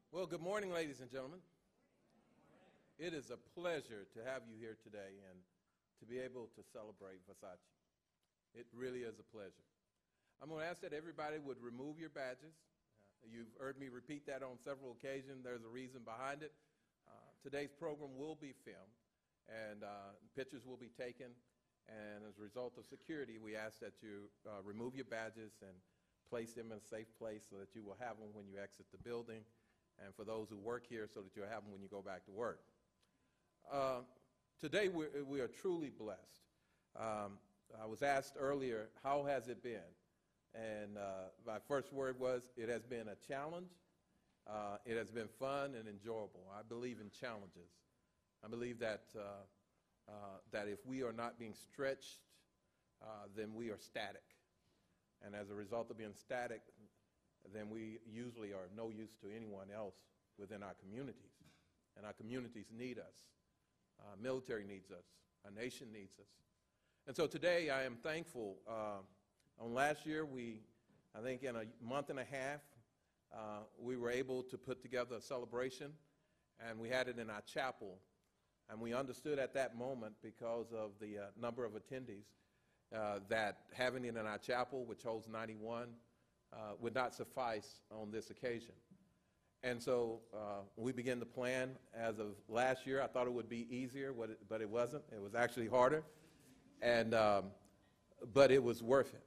Well, good morning, ladies and gentlemen. It is a pleasure to have you here today and to be able to celebrate Vaisakhi. It really is a pleasure. I'm going to ask that everybody would remove your badges. You've heard me repeat that on several occasions. There's a reason behind it. Today's program will be filmed, and pictures will be taken. And as a result of security, we ask that you remove your badges and place them in a safe place so that you will have them when you exit the building, and for those who work here so that you'll have them when you go back to work. Today we are truly blessed. I was asked earlier, how has it been? And my first word was, it has been a challenge. It has been fun and enjoyable. I believe in challenges. I believe that, that if we are not being stretched, then we are static. And as a result of being static, then we usually are no use to anyone else within our communities. And our communities need us. Our military needs us. Our nation needs us. And so today I am thankful. On last year, I think in a month and a half, we were able to put together a celebration, and we had it in our chapel. And we understood at that moment, because of the number of attendees, that having it in our chapel, which holds 91, would not suffice on this occasion. And so we began to plan. As of last year, I thought it would be easier, but it wasn't. It was actually harder. And, but it was worth it,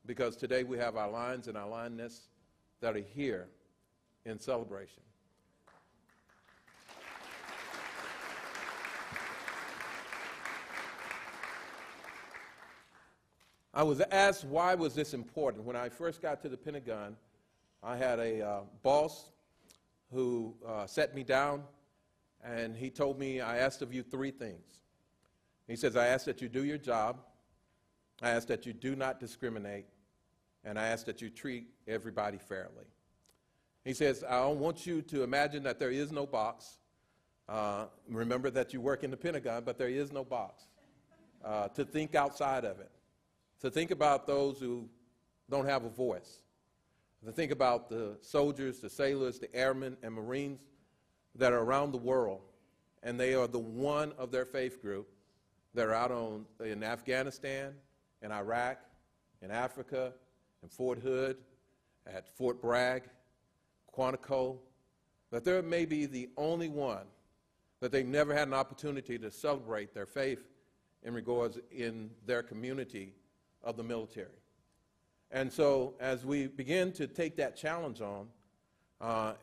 because today we have our lines and our lineness that are here in celebration. I was asked, why was this important? When I first got to the Pentagon, I had a boss who sat me down, and he told me, I asked of you three things. He says, I ask that you do your job, I ask that you do not discriminate, and I ask that you treat everybody fairly. He says, I don't want you to imagine that there is no box. Remember that you work in the Pentagon, but there is no box. To think outside of it. To think about those who don't have a voice. To think about the soldiers, the sailors, the airmen, and Marines that are around the world, and they are the one of their faith group that are out in Afghanistan, in Iraq, in Africa, in Fort Hood, at Fort Bragg, Quantico, that they're maybe the only one that they've never had an opportunity to celebrate their faith in regards in their community of the military. And so as we begin to take that challenge on,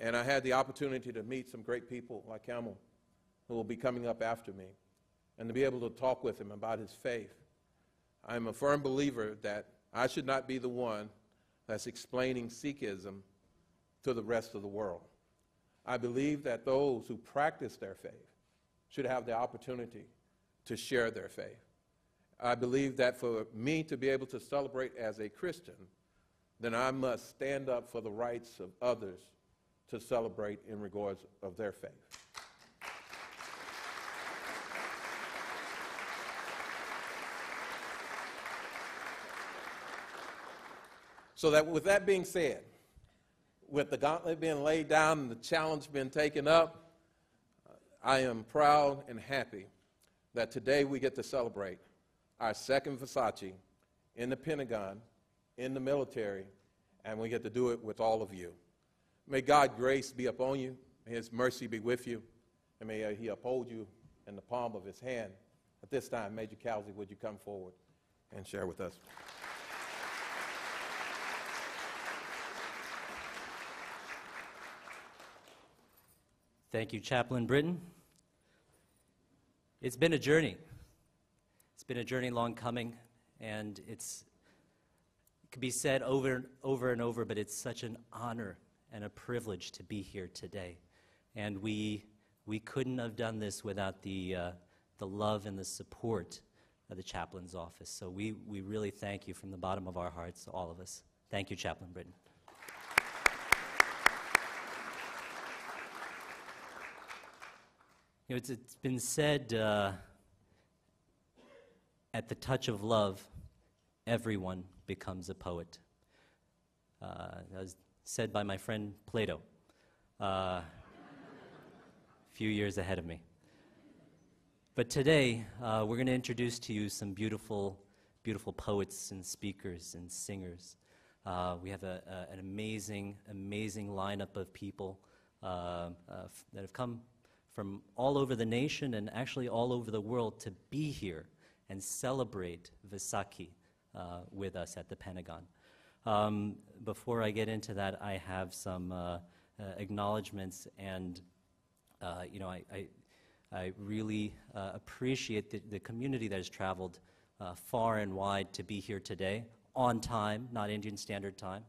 and I had the opportunity to meet some great people like Camel, who will be coming up after me, and to be able to talk with him about his faith, I'm a firm believer that I should not be the one that's explaining Sikhism to the rest of the world. I believe that those who practice their faith should have the opportunity to share their faith. I believe that for me to be able to celebrate as a Christian, then I must stand up for the rights of others to celebrate in regards of their faith. So that with that being said, with the gauntlet being laid down and the challenge being taken up, I am proud and happy that today we get to celebrate our second Vaisakhi in the Pentagon, in the military, and we get to do it with all of you. May God's grace be upon you, may His mercy be with you, and may He uphold you in the palm of His hand. At this time, Major Cowsey, would you come forward and share with us? Thank you, Chaplain Britton. It's been a journey. It's been a journey long coming, and it could be said over and over, but it's such an honor and a privilege to be here today. And we couldn't have done this without the love and the support of the chaplain's office. So we really thank you from the bottom of our hearts, all of us. Thank you, Chaplain Britton. You know, it's been said, at the touch of love, everyone becomes a poet. That was said by my friend Plato. few years ahead of me. But today, we're going to introduce to you some beautiful, beautiful poets and speakers and singers. We have an amazing, amazing lineup of people that have come from all over the nation and actually all over the world to be here and celebrate Vaisakhi with us at the Pentagon. Before I get into that, I have some acknowledgments, and I really appreciate the community that has traveled far and wide to be here today, on time, not Indian Standard Time.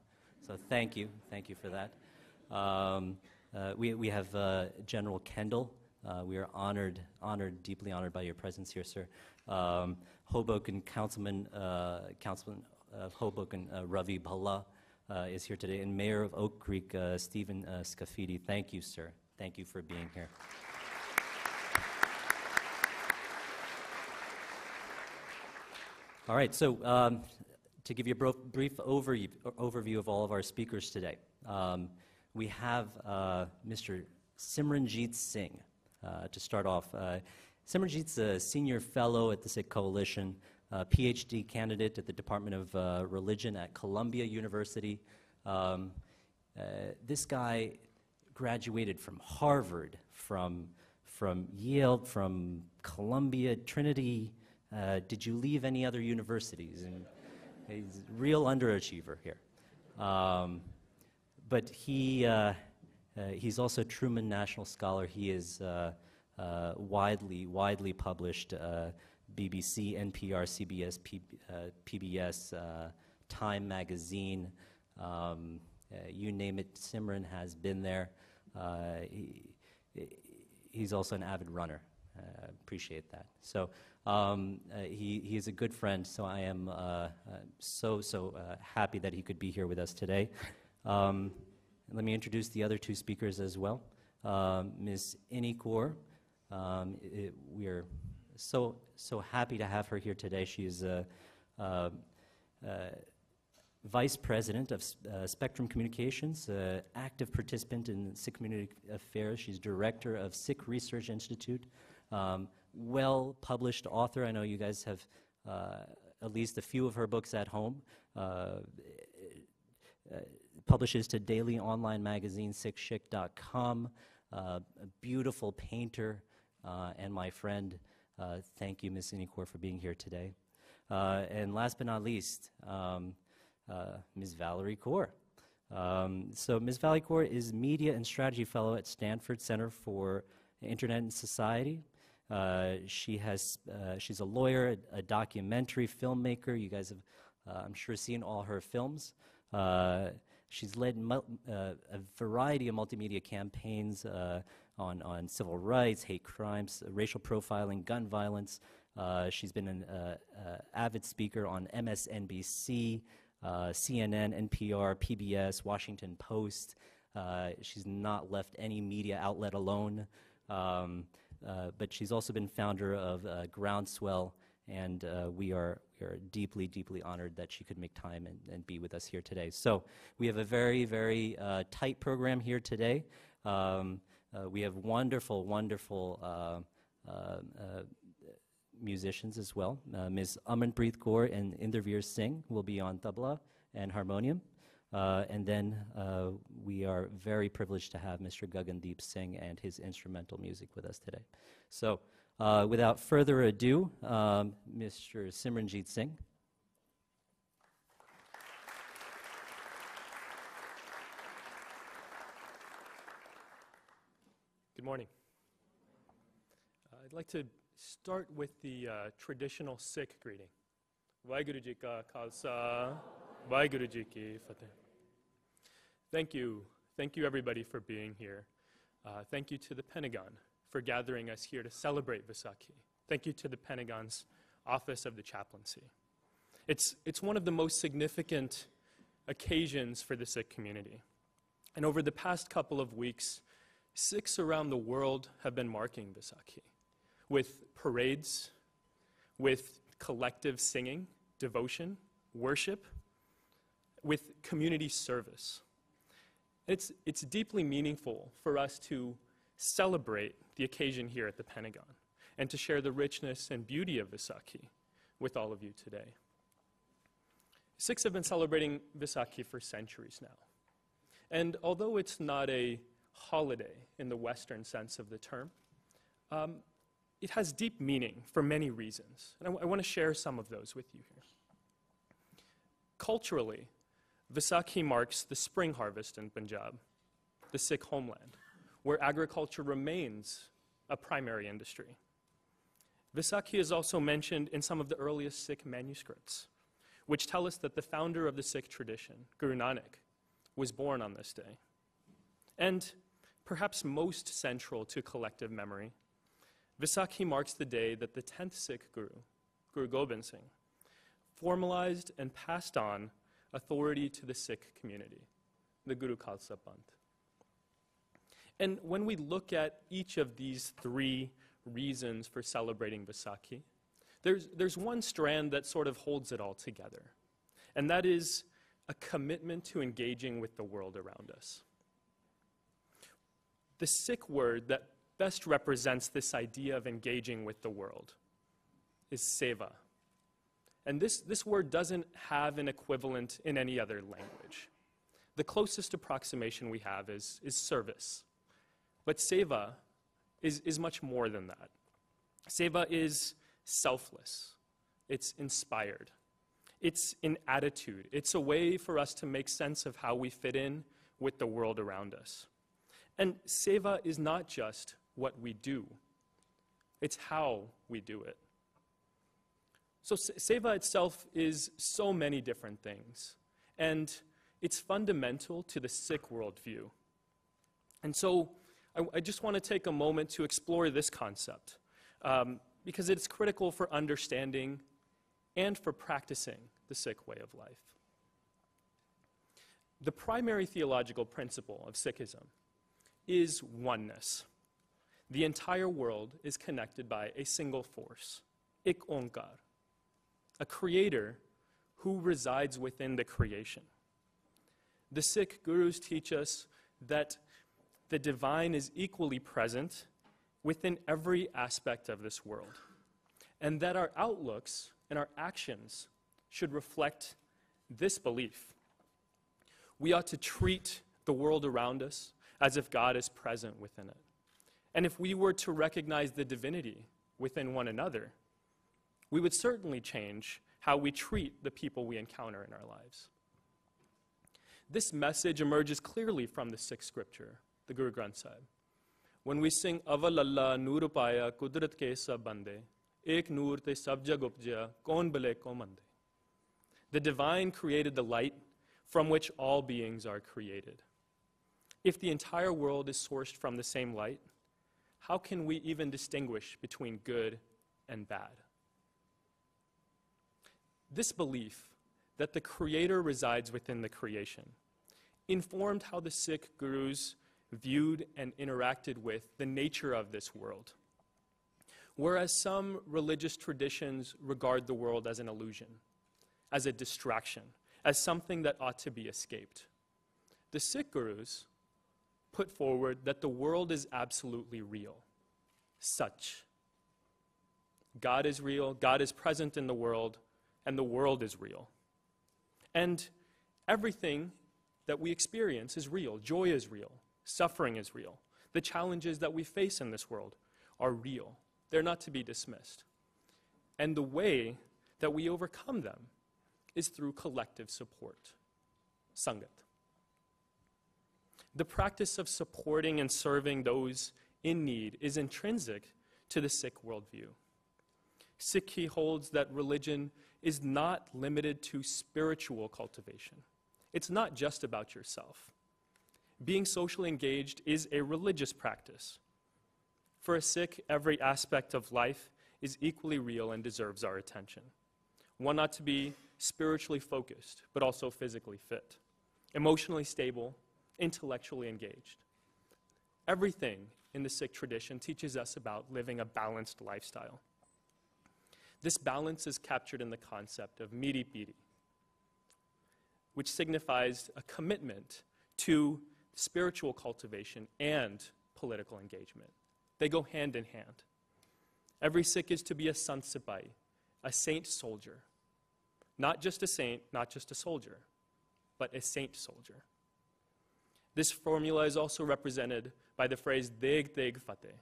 So thank you for that. We have General Kendall. We are honored, deeply honored by your presence here, sir. Hoboken Councilman of Hoboken, Ravi Bhalla, is here today, and Mayor of Oak Creek, Stephen Scafidi. Thank you, sir. Thank you for being here. All right, so to give you a brief overview of all of our speakers today, we have Mr. Simranjeet Singh to start off. Simranjeet's a senior fellow at the Sikh Coalition, PhD candidate at the Department of Religion at Columbia University. This guy graduated from Harvard, from Yale, from Columbia, Trinity. Did you leave any other universities? And he's a real underachiever here. But he's also a Truman National Scholar. He is widely published, BBC, NPR, CBS, PBS, Time Magazine, you name it, Simran has been there. He's also an avid runner. Appreciate that. So he is a good friend, so I am so happy that he could be here with us today. Let me introduce the other two speakers as well. Ms. Inni Kaur, we are so happy to have her here today. She is Vice President of Spectrum Communications, active participant in Sikh community affairs. She's Director of Sikh Research Institute, well-published author. I know you guys have at least a few of her books at home. Publishes to daily online magazine, sikhshik.com. A beautiful painter and my friend. Thank you, Ms. Inni Kaur, for being here today. And last but not least, Ms. Valerie Kaur. So Ms. Valerie Kaur is Media and Strategy Fellow at Stanford Center for Internet and Society. She's a lawyer, a documentary filmmaker. You guys have, I'm sure, seen all her films. She's led a variety of multimedia campaigns on civil rights, hate crimes, racial profiling, gun violence. She's been an avid speaker on MSNBC, CNN, NPR, PBS, Washington Post. She's not left any media outlet alone. But she's also been founder of Groundswell, and we are deeply, deeply honored that she could make time and be with us here today. So we have a very, very tight program here today. We have wonderful, wonderful musicians as well. Ms. Amanpreet Kaur and Inderveer Singh will be on tabla and harmonium. And then we are very privileged to have Mr. Gagandeep Singh and his instrumental music with us today. So without further ado, Mr. Simranjeet Singh. Good morning. I'd like to start with the traditional Sikh greeting. Vaheguru Ji Ka Khalsa, Vaheguru Ji Ki Fateh. Thank you everybody for being here. Thank you to the Pentagon for gathering us here to celebrate Vaisakhi. Thank you to the Pentagon's Office of the Chaplaincy. It's one of the most significant occasions for the Sikh community. And over the past couple of weeks, Sikhs around the world have been marking Vaisakhi with parades, with collective singing, devotion, worship, with community service. It's deeply meaningful for us to celebrate the occasion here at the Pentagon and to share the richness and beauty of Vaisakhi with all of you today. Sikhs have been celebrating Vaisakhi for centuries now. And although it's not a holiday in the Western sense of the term, it has deep meaning for many reasons. And I want to share some of those with you here. Culturally, Vaisakhi marks the spring harvest in Punjab, the Sikh homeland, where agriculture remains a primary industry. Vaisakhi is also mentioned in some of the earliest Sikh manuscripts, which tell us that the founder of the Sikh tradition, Guru Nanak, was born on this day. And perhaps most central to collective memory, Vaisakhi marks the day that the 10th Sikh Guru, Guru Gobind Singh, formalized and passed on authority to the Sikh community, the Guru Khalsa Panth. And when we look at each of these three reasons for celebrating Vaisakhi, there's one strand that sort of holds it all together, and that is a commitment to engaging with the world around us. The Sikh word that best represents this idea of engaging with the world is Seva. And this word doesn't have an equivalent in any other language. The closest approximation we have is service. But Seva is much more than that. Seva is selfless. It's inspired. It's an attitude. It's a way for us to make sense of how we fit in with the world around us. And Seva is not just what we do. It's how we do it. So Seva itself is so many different things, and it's fundamental to the Sikh worldview. And so I just want to take a moment to explore this concept, because it's critical for understanding and for practicing the Sikh way of life. The primary theological principle of Sikhism is oneness. The entire world is connected by a single force, Ik Onkar, a creator who resides within the creation. The Sikh gurus teach us that the divine is equally present within every aspect of this world, and that our outlooks and our actions should reflect this belief. We ought to treat the world around us as if God is present within it. And if we were to recognize the divinity within one another, we would certainly change how we treat the people we encounter in our lives. This message emerges clearly from the Sikh scripture, the Guru Granth Sahib. When we sing Aval Allah Noor Paya Kudrat Ke Sab Bande, Ek Noor Te Sab Jag Upja, Kaun Bale Ko Mande. The divine created the light from which all beings are created. If the entire world is sourced from the same light, how can we even distinguish between good and bad? This belief that the Creator resides within the creation informed how the Sikh gurus viewed and interacted with the nature of this world. Whereas some religious traditions regard the world as an illusion, as a distraction, as something that ought to be escaped, the Sikh gurus put forward that the world is absolutely real, such. God is real, God is present in the world, and the world is real. And everything that we experience is real. Joy is real. Suffering is real. The challenges that we face in this world are real. They're not to be dismissed. And the way that we overcome them is through collective support, sangat. The practice of supporting and serving those in need is intrinsic to the Sikh worldview. Sikhi holds that religion is not limited to spiritual cultivation. It's not just about yourself. Being socially engaged is a religious practice. For a Sikh, every aspect of life is equally real and deserves our attention. One ought to be spiritually focused, but also physically fit, emotionally stable, intellectually engaged. Everything in the Sikh tradition teaches us about living a balanced lifestyle. This balance is captured in the concept of miri piri, which signifies a commitment to spiritual cultivation, and political engagement. They go hand in hand. Every Sikh is to be a Sant Sipahi, a saint soldier. Not just a saint, not just a soldier, but a saint soldier. This formula is also represented by the phrase Deg Deg Fateh.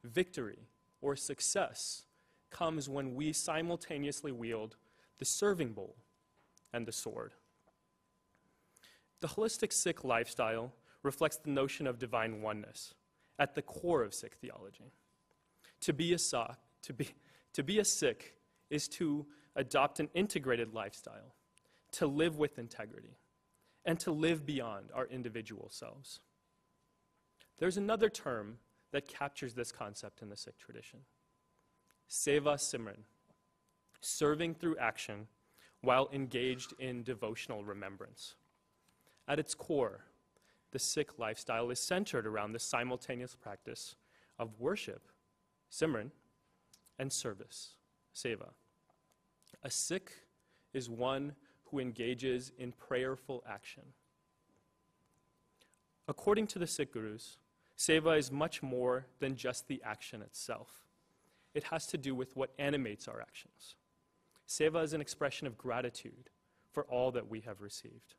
Victory or success comes when we simultaneously wield the serving bowl and the sword. The holistic Sikh lifestyle reflects the notion of divine oneness at the core of Sikh theology. To be a Sikh is to adopt an integrated lifestyle, to live with integrity, and to live beyond our individual selves. There's another term that captures this concept in the Sikh tradition. Seva Simran, serving through action while engaged in devotional remembrance. At its core, the Sikh lifestyle is centered around the simultaneous practice of worship, Simran, and service, Seva. A Sikh is one who engages in prayerful action. According to the Sikh gurus, Seva is much more than just the action itself. It has to do with what animates our actions. Seva is an expression of gratitude for all that we have received.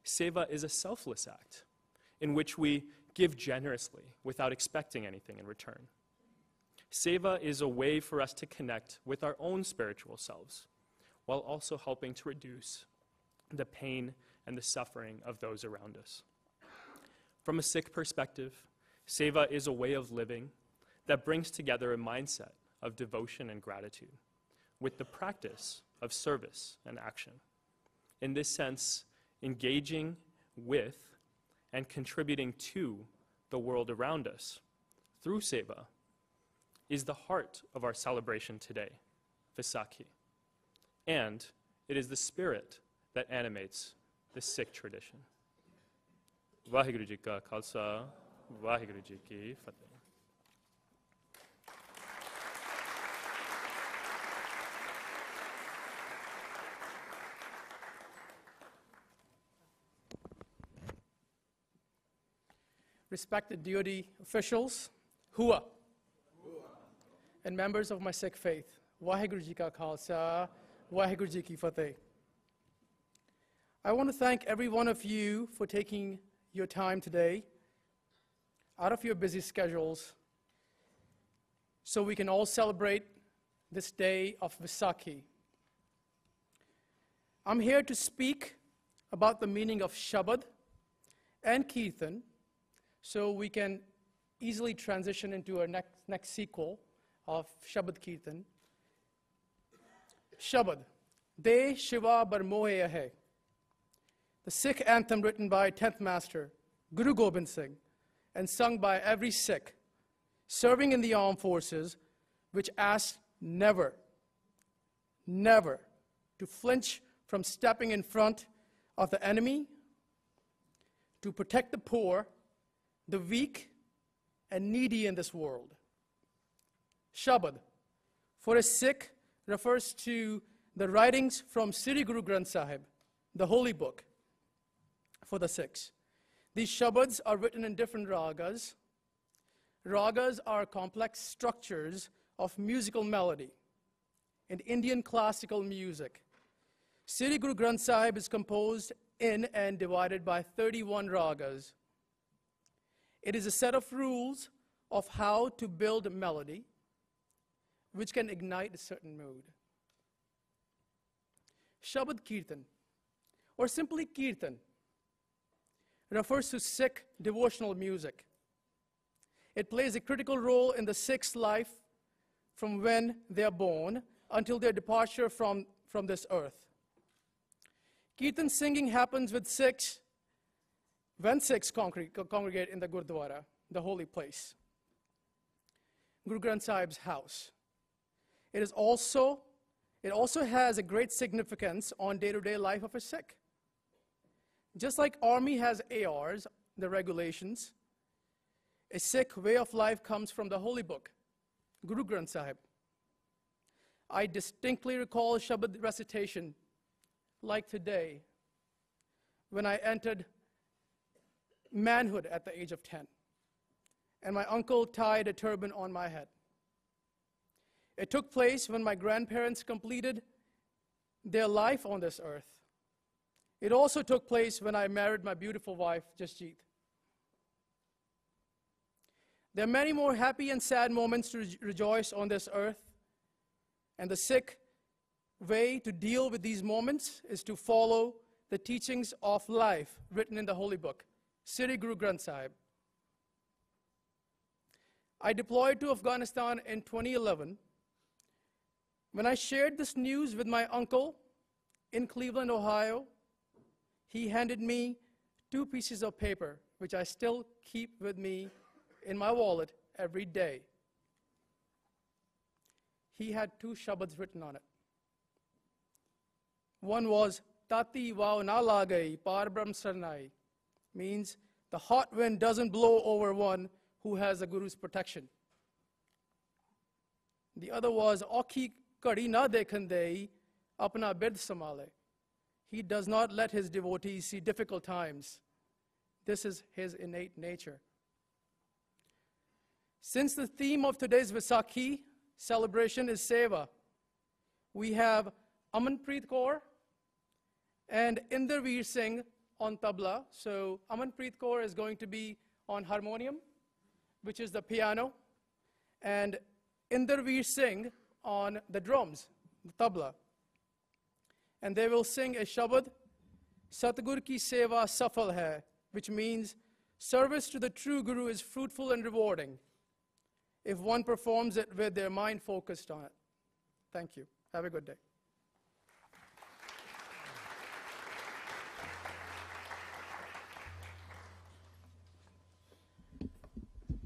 Seva is a selfless act in which we give generously without expecting anything in return. Seva is a way for us to connect with our own spiritual selves while also helping to reduce the pain and the suffering of those around us. From a Sikh perspective, Seva is a way of living that brings together a mindset of devotion and gratitude with the practice of service and action. In this sense, engaging with and contributing to the world around us through Seva is the heart of our celebration today, Vaisakhi. And it is the spirit that animates the Sikh tradition. Vaheguru Ji Ka Khalsa, Vaheguru Ji Ki Fateh. Respected duty officials, Hua, and members of my Sikh faith, Vaheguru Ji Ka Khalsa, Vaheguru Ji Ki Fateh. I want to thank every one of you for taking your time today out of your busy schedules so we can all celebrate this day of Vaisakhi. I'm here to speak about the meaning of Shabad and Kirtan so we can easily transition into our next sequel of Shabad Kirtan. Shabad, De Shiva Bar Mohe Ahe, the Sikh anthem written by 10th Master Guru Gobind Singh and sung by every Sikh serving in the armed forces, which asks never, never to flinch from stepping in front of the enemy, to protect the poor, the weak, and needy in this world. Shabad, for a Sikh, refers to the writings from Sri Guru Granth Sahib, the holy book for the Sikhs. These Shabads are written in different ragas. Ragas are complex structures of musical melody in Indian classical music. Sri Guru Granth Sahib is composed in and divided by 31 ragas. It is a set of rules of how to build a melody which can ignite a certain mood. Shabad Kirtan, or simply Kirtan, refers to Sikh devotional music. It plays a critical role in the Sikh's life from when they are born until their departure from this earth. Kirtan singing happens with Sikhs when Sikhs congregate in the Gurdwara, the holy place, Guru Granth Sahib's house. It also has a great significance on day-to-day life of a Sikh. Just like Army has ARs, the regulations, a Sikh way of life comes from the holy book, Guru Granth Sahib. I distinctly recall Shabad recitation like today when I entered manhood at the age of 10. And my uncle tied a turban on my head. It took place when my grandparents completed their life on this earth. It also took place when I married my beautiful wife, Jasjeet. There are many more happy and sad moments to rejoice on this earth, and the Sikh way to deal with these moments is to follow the teachings of life written in the Holy Book, Sri Guru Granth Sahib. I deployed to Afghanistan in 2011. When I shared this news with my uncle in Cleveland, Ohio, he handed me 2 pieces of paper, which I still keep with me in my wallet every day. He had 2 shabads written on it. One was, Tati Vao Na Lagai Par Brahm Sarnai, means the hot wind doesn't blow over one who has the Guru's protection. The other was, Aukhi Kadi Na Dekhan Dei Apna Bid Samale. He does not let his devotees see difficult times. This is his innate nature. Since the theme of today's Vaisakhi celebration is Seva, we have Amanpreet Kaur and Inderveer Singh on tabla. So Amanpreet Kaur is going to be on harmonium, which is the piano, and Inderveer Singh on the drums, the tabla. And they will sing a shabad, Satgur ki seva safal hai, which means service to the true Guru is fruitful and rewarding if one performs it with their mind focused on it. Thank you. Have a good day.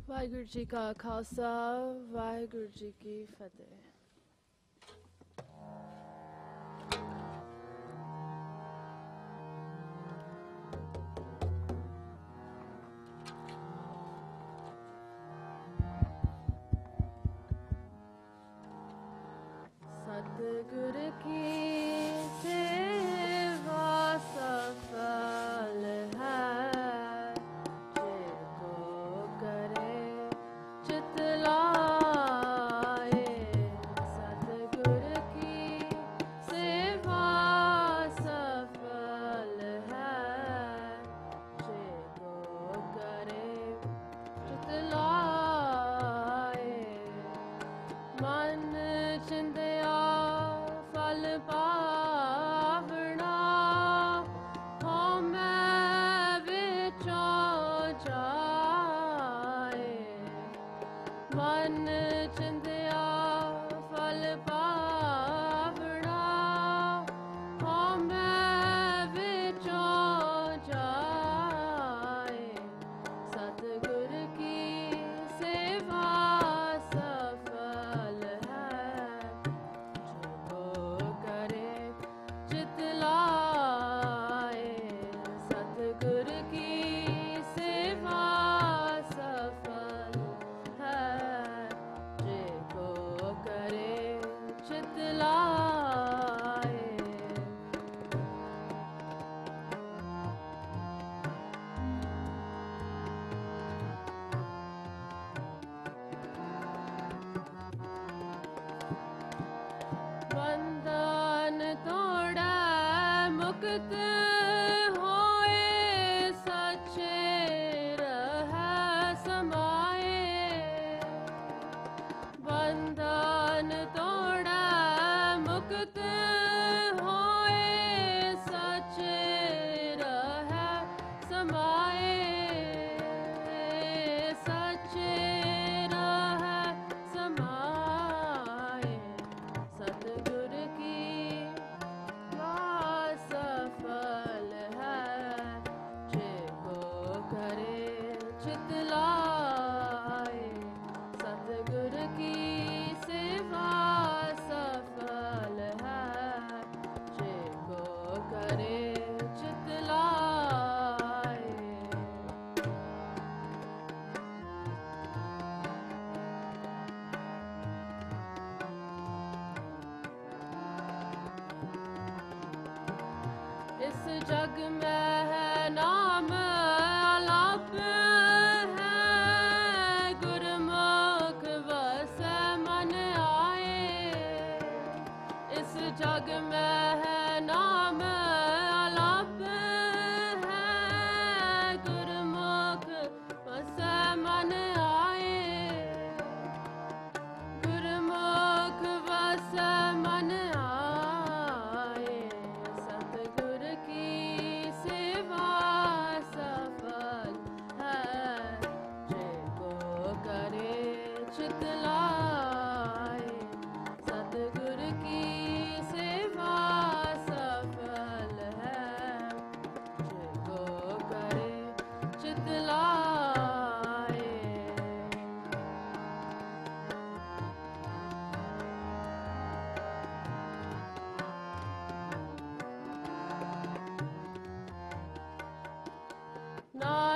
Waheguru ji ਕਾ ਖਾਲਸਾ ਵਾਹਿਗੁਰੂ ਜੀ ਕੀ ਫਤਿਹ ਸਤਿਗੁਰ ਕੀ ਸੇਵਾ ਸਫਲ ਹੈ जग में है नाम अलाप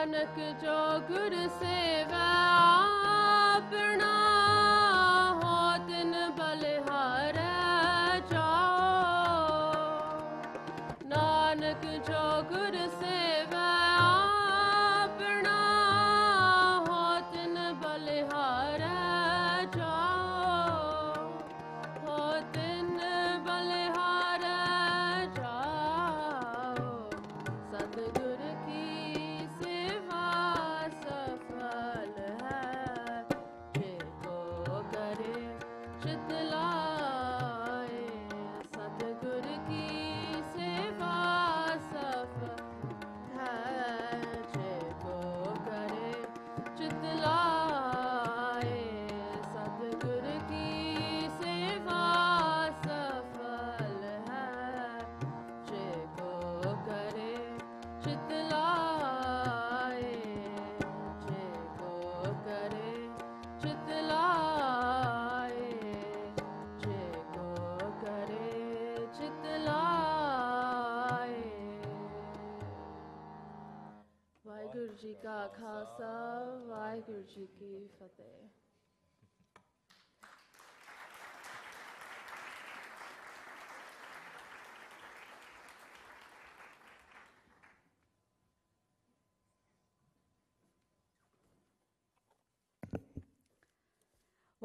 नानक जो गुर सेवा अपना हो तिन बलिहारै जाओ नानक जो गुर सेवा अपना हो तिन बलिहारै जाओ हो तिन बलिहारै जाओ सतगुर की सेवा सफल है जिको करे चित लाए सतगुर की सेवा सफल है जिको करे चित लाए सतगुर की सेवा सफल है जिको करे चित लाए जिको करे चित लाए जिको करे चित लाए वाहिगुरु जी का खालसा वाहिगुरु जी की फतेह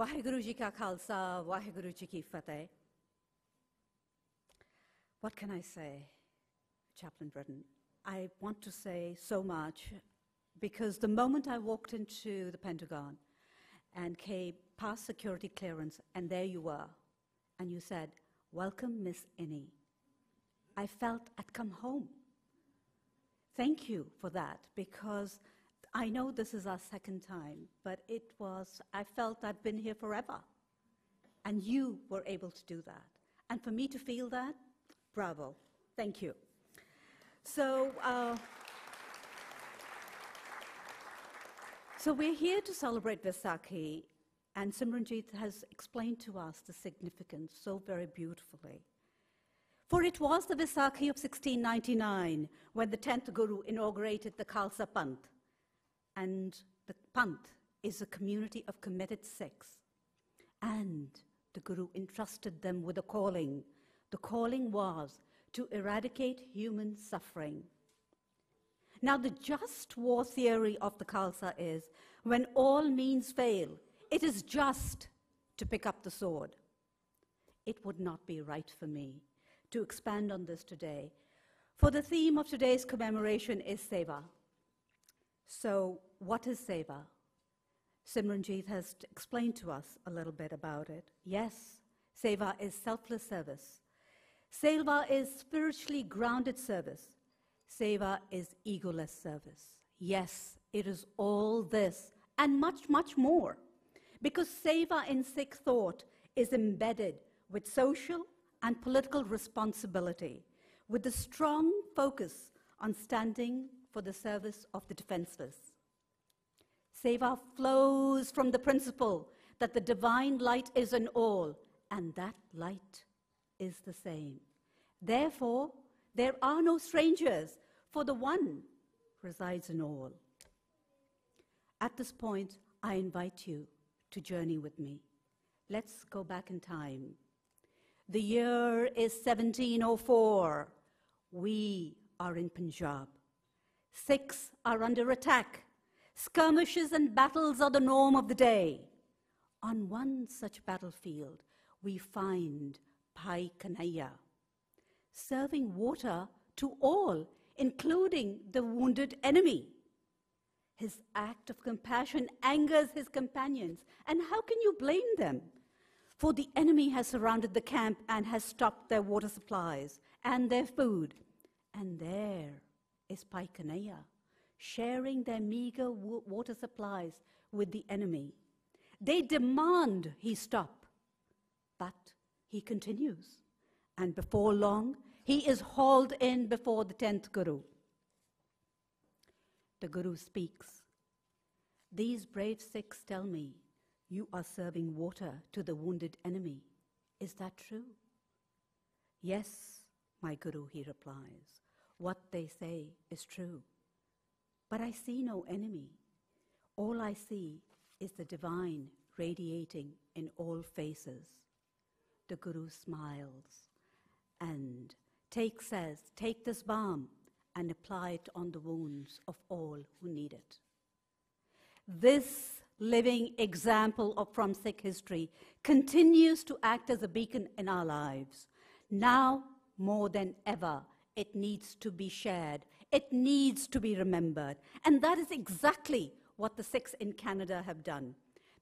Vaheguru Ji Ka Khalsa, Vaheguru Ji Ki Fateh. What can I say, Chaplain Britton? I want to say so much because the moment I walked into the Pentagon and came past security clearance, and there you were, and you said, "Welcome, Miss Innie," I felt I'd come home. Thank you for that, because I know this is our second time, but I felt I'd been here forever. And you were able to do that. And for me to feel that, bravo. Thank you. So we're here to celebrate Vaisakhi, and Simranjit has explained to us the significance so very beautifully. For it was the Vaisakhi of 1699 when the 10th Guru inaugurated the Khalsa Panth. And the Panth is a community of committed Sikhs. And the Guru entrusted them with a calling. The calling was to eradicate human suffering. Now, the just war theory of the Khalsa is, when all means fail, it is just to pick up the sword. It would not be right for me to expand on this today, for the theme of today's commemoration is Seva. So, what is Seva? Simranjit has explained to us a little bit about it. Yes, Seva is selfless service. Seva is spiritually grounded service. Seva is egoless service. Yes, it is all this and much, much more. Because Seva in Sikh thought is embedded with social and political responsibility, with a strong focus on standing for the service of the defenseless. Seva flows from the principle that the divine light is in all, and that light is the same. Therefore, there are no strangers, for the one resides in all. At this point, I invite you to journey with me. Let's go back in time. The year is 1704. We are in Punjab. Sikhs are under attack. Skirmishes and battles are the norm of the day. On one such battlefield, we find Bhai Kanhaiya, serving water to all, including the wounded enemy. His act of compassion angers his companions, and how can you blame them? For the enemy has surrounded the camp and has stopped their water supplies and their food. And there is Bhai Kanhaiya, sharing their meager water supplies with the enemy. They demand he stop, but he continues. And before long, he is hauled in before the 10th Guru. The Guru speaks. These brave Sikhs tell me, you are serving water to the wounded enemy. Is that true? Yes, my Guru, he replies. What they say is true. but I see no enemy. All I see is the divine radiating in all faces. The Guru smiles and says, take this balm and apply it on the wounds of all who need it. This living example from Sikh history continues to act as a beacon in our lives. Now, more than ever, it needs to be shared. It needs to be remembered. And that is exactly what the Sikhs in Canada have done.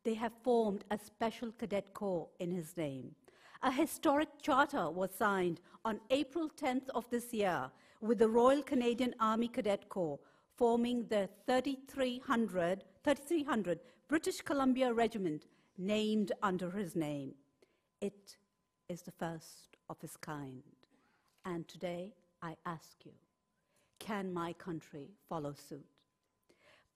They have formed a special cadet corps in his name. A historic charter was signed on April 10th of this year with the Royal Canadian Army Cadet Corps, forming the 3300 British Columbia Regiment named under his name. It is the first of its kind. And today, I ask you, can my country follow suit?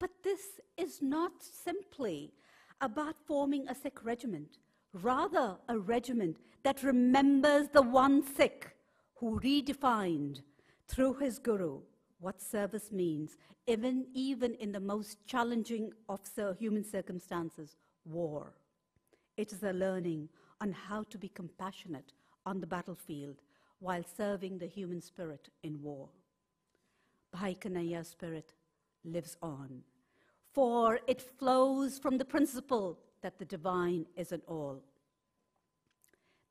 But this is not simply about forming a Sikh regiment, rather a regiment that remembers the one Sikh who redefined through his Guru what service means, even in the most challenging of human circumstances, war. It is a learning on how to be compassionate on the battlefield while serving the human spirit in war. Bhai Kanhaiya's spirit lives on, for it flows from the principle that the divine is in all.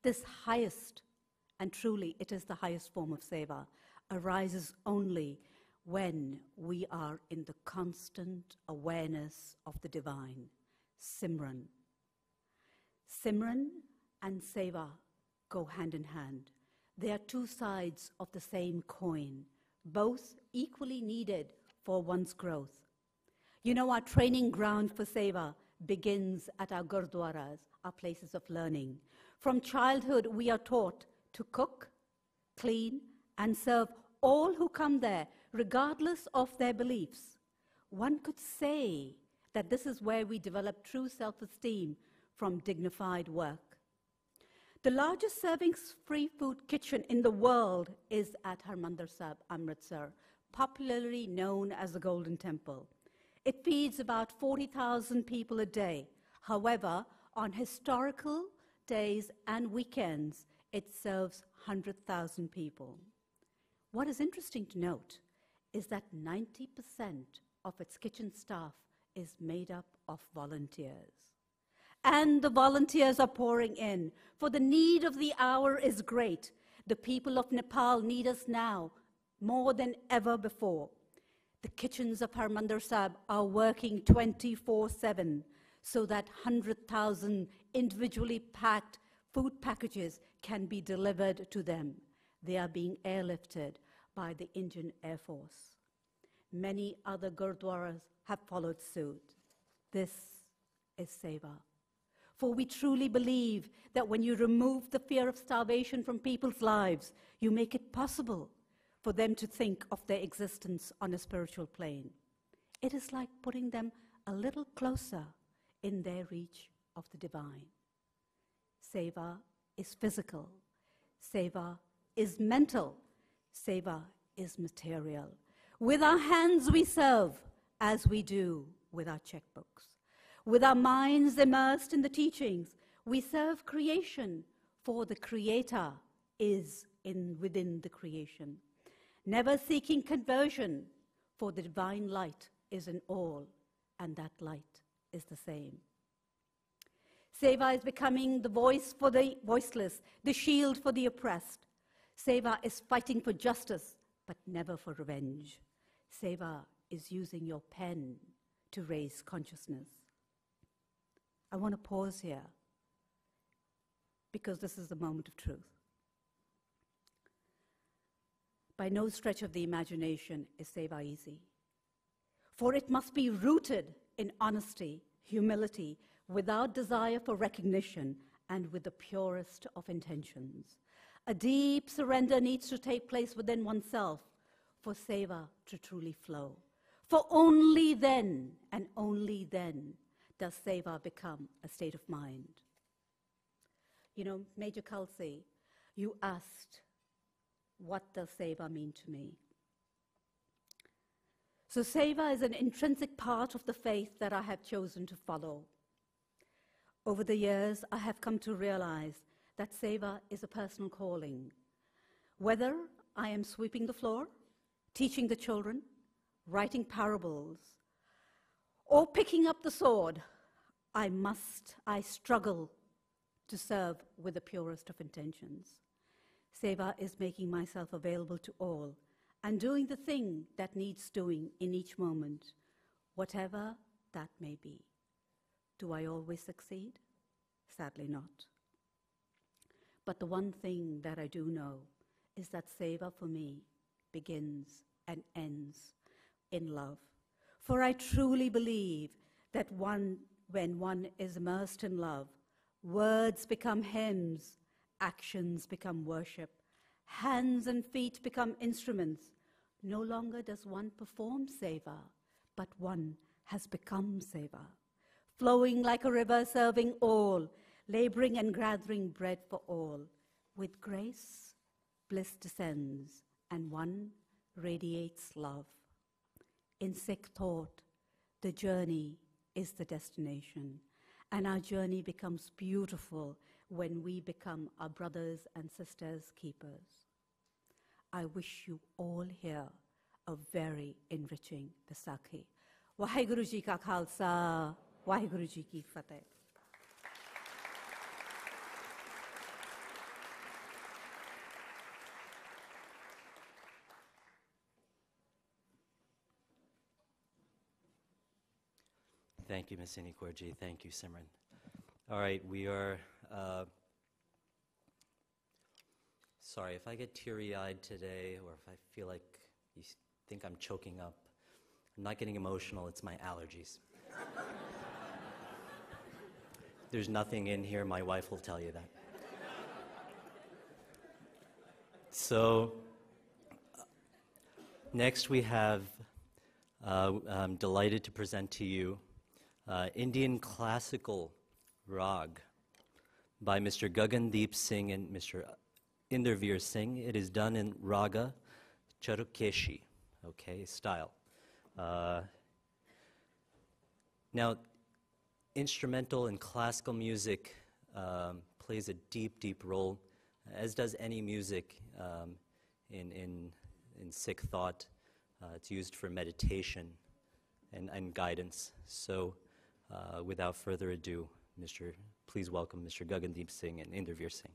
This highest, and truly it is the highest form of seva, arises only when we are in the constant awareness of the divine, Simran. Simran and seva go hand in hand. They are two sides of the same coin, both equally needed for one's growth. You know, our training ground for seva begins at our gurdwaras, our places of learning. From childhood, we are taught to cook, clean, and serve all who come there, regardless of their beliefs. One could say that this is where we develop true self-esteem from dignified work. The largest servings-free food kitchen in the world is at Harmandir Sahib, Amritsar, popularly known as the Golden Temple. It feeds about 40,000 people a day. However, on historical days and weekends, it serves 100,000 people. What is interesting to note is that 90% of its kitchen staff is made up of volunteers. And the volunteers are pouring in, for the need of the hour is great. The people of Nepal need us now more than ever before. The kitchens of Harmandir Sahib are working 24/7 so that 100,000 individually packed food packages can be delivered to them. They are being airlifted by the Indian Air Force. Many other gurdwaras have followed suit. This is seva. For we truly believe that when you remove the fear of starvation from people's lives, you make it possible for them to think of their existence on a spiritual plane. It is like putting them a little closer in their reach of the divine. Seva is physical. Seva is mental. Seva is material. With our hands we serve, as we do with our checkbooks. With our minds immersed in the teachings, we serve creation, for the Creator is within the creation. Never seeking conversion, for the divine light is in all, and that light is the same. Seva is becoming the voice for the voiceless, the shield for the oppressed. Seva is fighting for justice, but never for revenge. Seva is using your pen to raise consciousness. I want to pause here because this is the moment of truth. By no stretch of the imagination is seva easy, for it must be rooted in honesty, humility, without desire for recognition, and with the purest of intentions. A deep surrender needs to take place within oneself for seva to truly flow. For only then, and only then, does seva become a state of mind. You know, Major Khalsi, you asked, what does seva mean to me? So Seva is an intrinsic part of the faith that I have chosen to follow. Over the years, I have come to realize that Seva is a personal calling. Whether I am sweeping the floor, teaching the children, writing parables, or picking up the sword, I struggle to serve with the purest of intentions. Seva is making myself available to all and doing the thing that needs doing in each moment, whatever that may be. Do I always succeed? Sadly not. But the one thing that I do know is that Seva for me begins and ends in love. For I truly believe that when one is immersed in love, words become hymns, actions become worship, hands and feet become instruments. No longer does one perform Seva, but one has become Seva, flowing like a river, serving all, laboring and gathering bread for all. With grace, bliss descends, and one radiates love. In Sikh thought, the journey is the destination, and our journey becomes beautiful when we become our brothers and sisters' keepers. I wish you all here a very enriching Vaisakhi. Waheguru Ji Ka Khalsa, Waheguru Ji Ki Fateh. Thank you, Ms. Inikorji. Thank you, Simran. All right, we are... sorry, if I get teary-eyed today, or if I feel like you think I'm choking up, I'm not getting emotional, it's my allergies. There's nothing in here, my wife will tell you that. So, next we have, I'm delighted to present to you Indian classical rag by Mr. Gagandeep Singh and Mr. Inderveer Singh. It is done in raga charukeshi, okay, style. Now, instrumental and classical music plays a deep, deep role, as does any music in Sikh thought. It's used for meditation and guidance. So, without further ado, please welcome Mr. Gagandeep Singh and Inderveer Singh.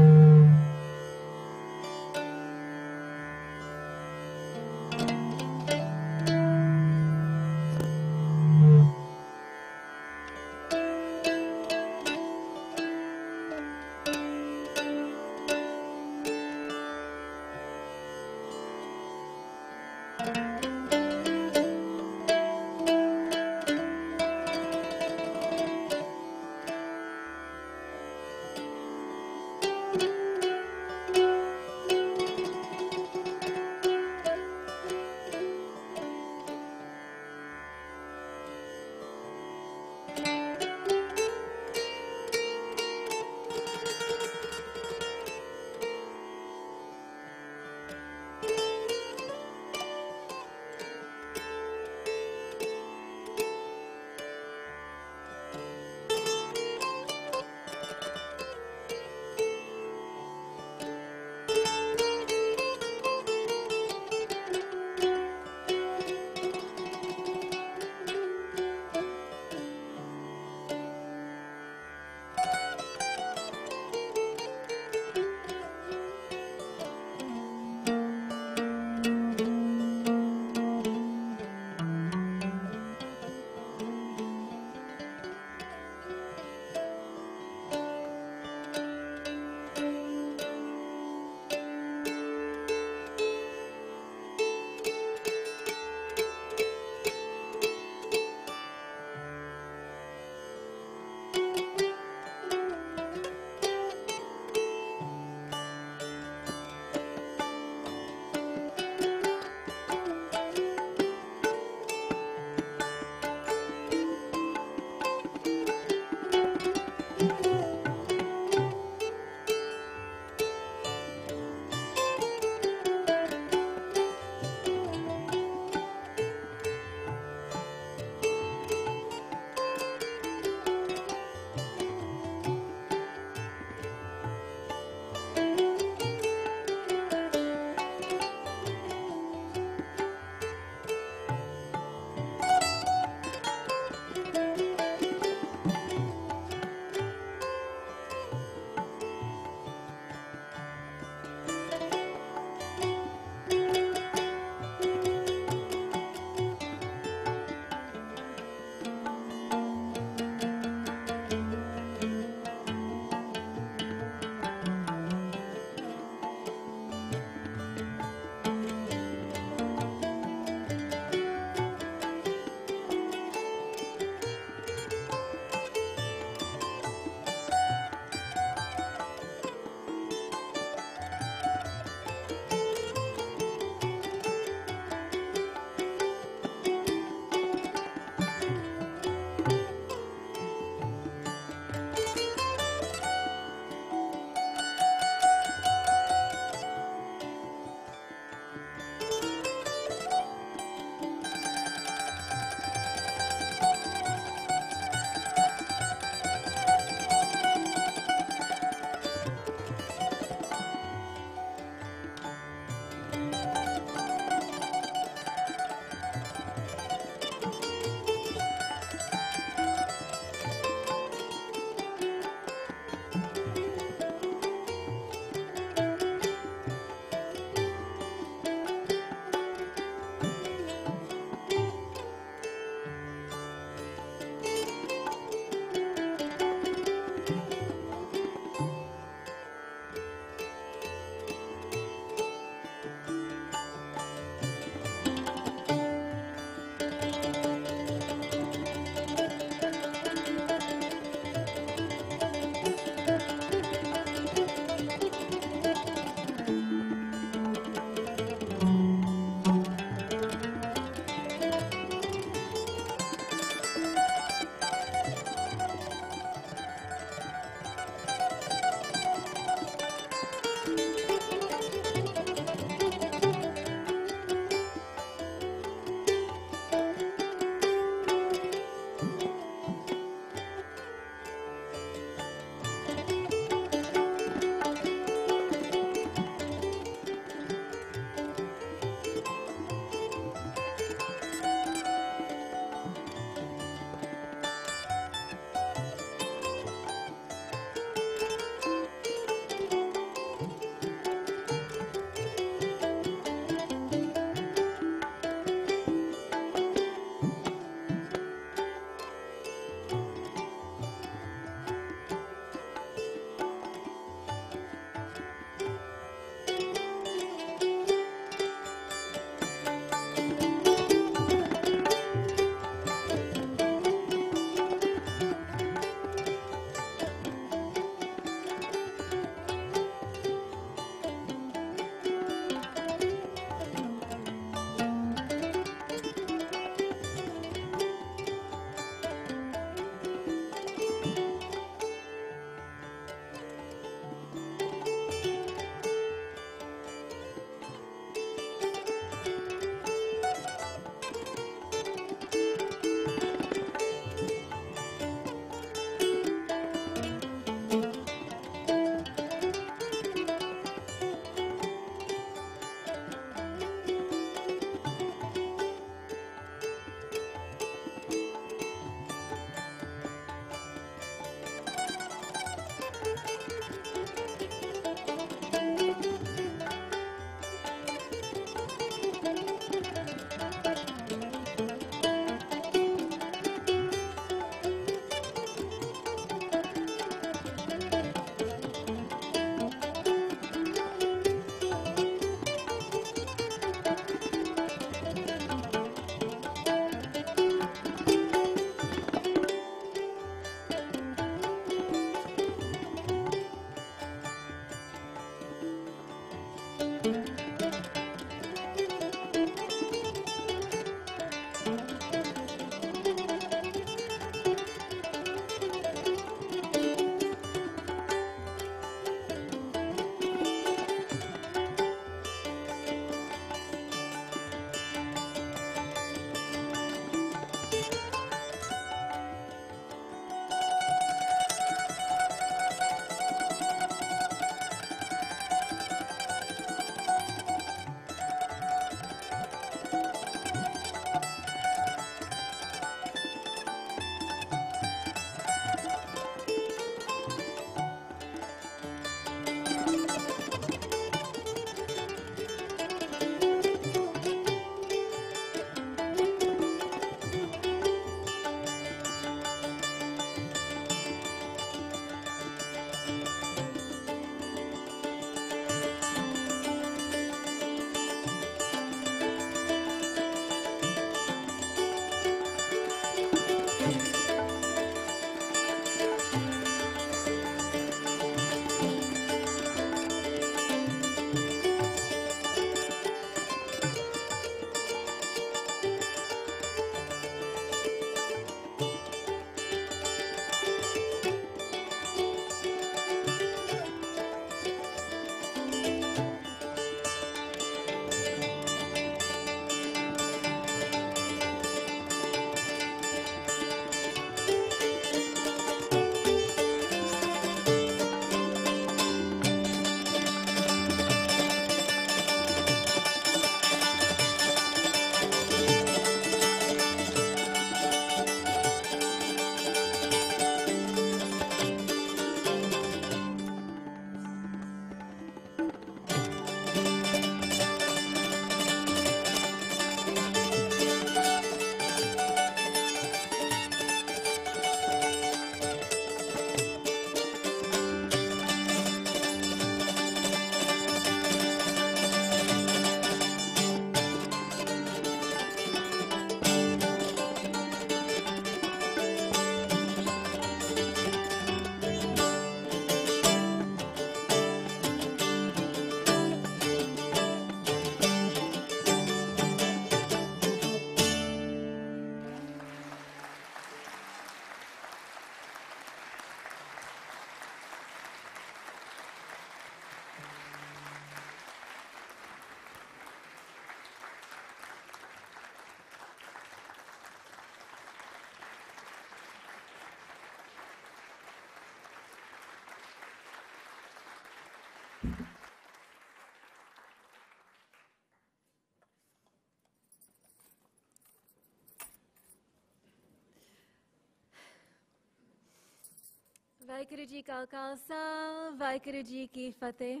Vaheguru Ji Ka Khalsa, Vaheguru Ji Ki Fateh.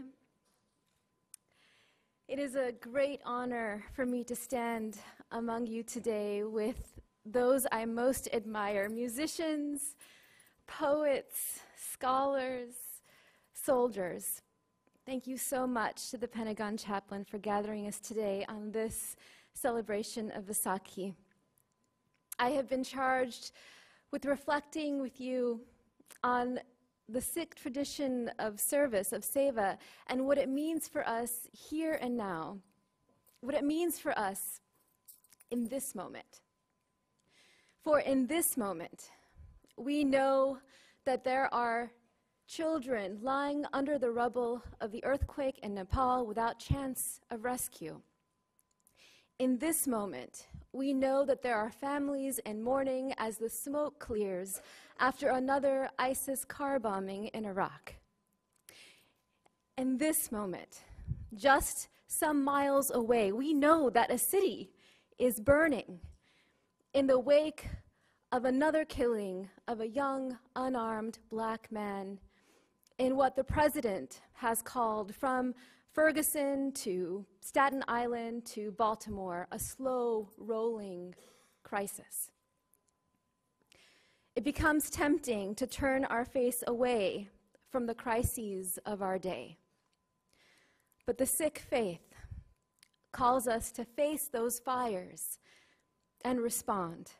It is a great honor for me to stand among you today with those I most admire, musicians, poets, scholars, soldiers. Thank you so much to the Pentagon Chaplain for gathering us today on this celebration of Vaisakhi. I have been charged with reflecting with you on the Sikh tradition of service, of Seva, and what it means for us here and now, what it means for us in this moment. For in this moment, we know that there are children lying under the rubble of the earthquake in Nepal without chance of rescue. In this moment, we know that there are families in mourning as the smoke clears after another ISIS car bombing in Iraq. In this moment, just some miles away, we know that a city is burning in the wake of another killing of a young, unarmed black man in what the president has called, from Ferguson to Staten Island to Baltimore, a slow rolling crisis. It becomes tempting to turn our face away from the crises of our day. But the Sikh faith calls us to face those fires and respond.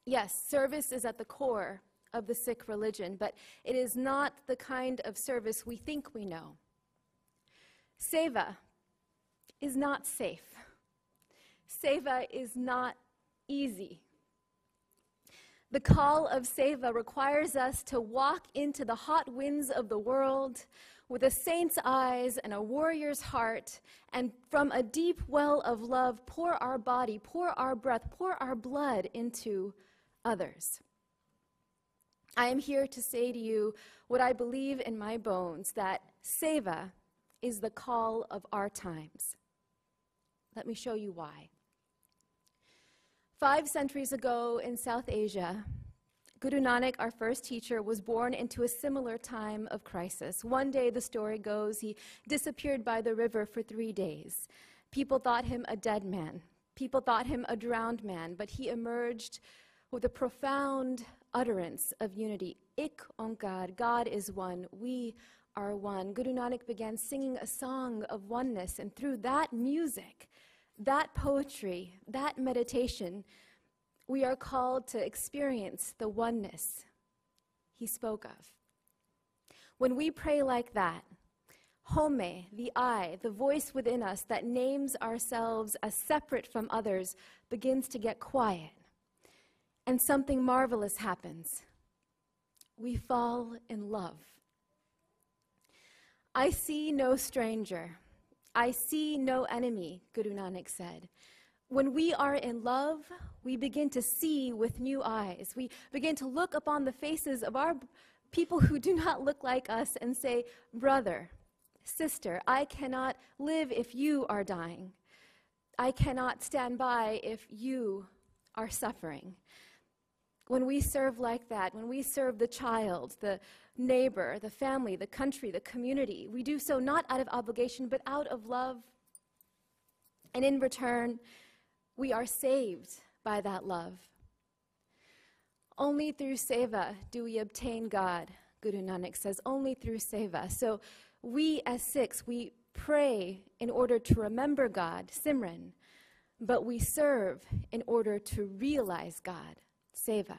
Yes, service is at the core of the Sikh religion, but it is not the kind of service we think we know. Seva is not safe. Seva is not easy. The call of Seva requires us to walk into the hot winds of the world with a saint's eyes and a warrior's heart, and from a deep well of love, pour our body, pour our breath, pour our blood into others. I am here to say to you what I believe in my bones, that Seva is the call of our times. Let me show you why. 5 centuries ago in South Asia, Guru Nanak, our first teacher, was born into a similar time of crisis. One day, the story goes, he disappeared by the river for 3 days. People thought him a dead man. People thought him a drowned man, but he emerged with a profound utterance of unity. Ik Onkar, God is one, we are one. Guru Nanak began singing a song of oneness, and through that music, that poetry, that meditation, we are called to experience the oneness he spoke of. When we pray like that, Home, the I, the voice within us that names ourselves as separate from others, begins to get quiet, and something marvelous happens. We fall in love. I see no stranger. I see no enemy, Guru Nanak said. When we are in love, we begin to see with new eyes. We begin to look upon the faces of our people who do not look like us and say, brother, sister, I cannot live if you are dying. I cannot stand by if you are suffering. When we serve like that, when we serve the child, the neighbor, the family, the country, the community, we do so not out of obligation, but out of love. And in return, we are saved by that love. Only through Seva do we obtain God, Guru Nanak says, only through Seva. So we as Sikhs, we pray in order to remember God, Simran, but we serve in order to realize God, Seva.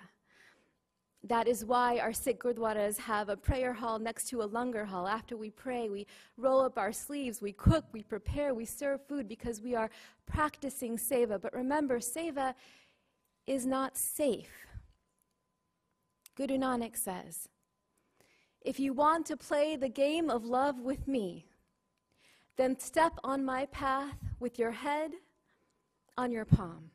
That is why our Sikh Gurdwaras have a prayer hall next to a langar hall. After we pray, we roll up our sleeves, we cook, we prepare, we serve food because we are practicing Seva. But remember, Seva is not safe. Guru Nanak says, if you want to play the game of love with me, then step on my path with your head on your palm.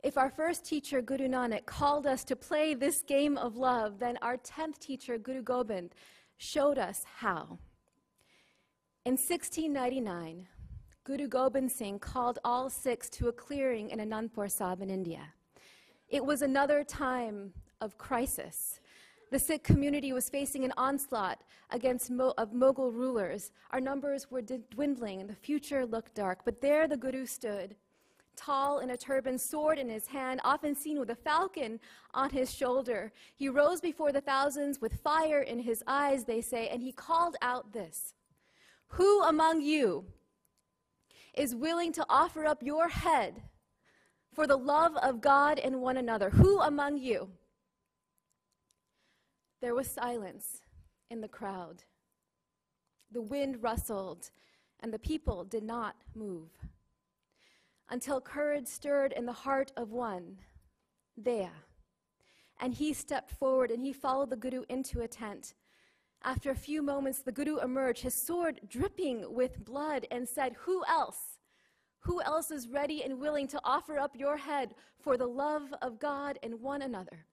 If our first teacher, Guru Nanak, called us to play this game of love, then our 10th teacher, Guru Gobind, showed us how. In 1699, Guru Gobind Singh called all Sikhs to a clearing in Anandpur Sahib in India. It was another time of crisis. The Sikh community was facing an onslaught against of Mughal rulers. Our numbers were dwindling and the future looked dark. But there the Guru stood, tall in a turban, sword in his hand, often seen with a falcon on his shoulder. He rose before the thousands with fire in his eyes, they say, and he called out this: "Who among you is willing to offer up your head for the love of God and one another? Who among you?" There was silence in the crowd. The wind rustled, and the people did not move, until courage stirred in the heart of one, there. And he stepped forward, and he followed the Guru into a tent. After a few moments, the Guru emerged, his sword dripping with blood, and said, "Who else? Who else is ready and willing to offer up your head for the love of God and one another?"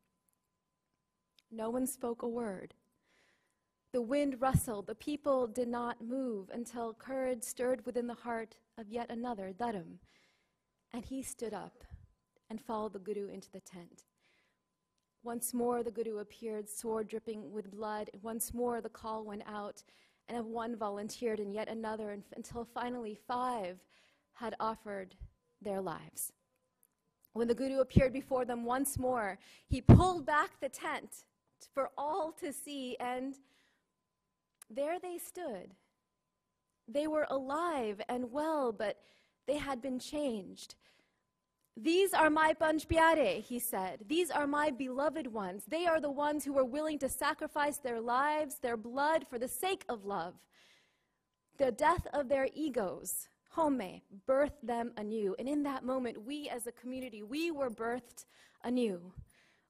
No one spoke a word. The wind rustled. The people did not move until courage stirred within the heart of yet another, Dharam. And he stood up and followed the Guru into the tent. Once more the Guru appeared, sword dripping with blood. Once more the call went out, and one volunteered, and yet another, until finally 5 had offered their lives. When the Guru appeared before them once more, he pulled back the tent for all to see, and there they stood. They were alive and well, but they had been changed. "These are my panch pyare," he said. "These are my beloved ones. They are the ones who were willing to sacrifice their lives, their blood, for the sake of love. The death of their egos, home, birthed them anew." And in that moment, we as a community, we were birthed anew.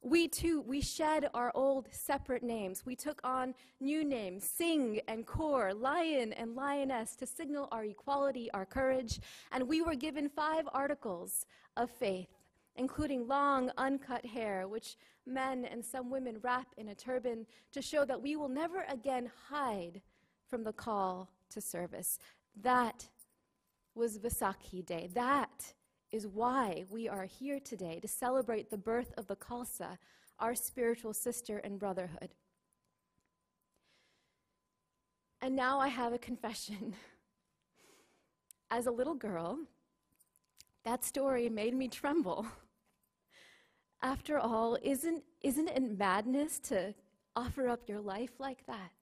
We too, we shed our old separate names. We took on new names, Singh and Kaur, Lion and Lioness, to signal our equality, our courage. And we were given 5 articles of faith, including long, uncut hair, which men and some women wrap in a turban to show that we will never again hide from the call to service. That was Vaisakhi Day. That is why we are here today, to celebrate the birth of the Khalsa, our spiritual sister and brotherhood. And now I have a confession. As a little girl, that story made me tremble. After all, isn't it madness to offer up your life like that?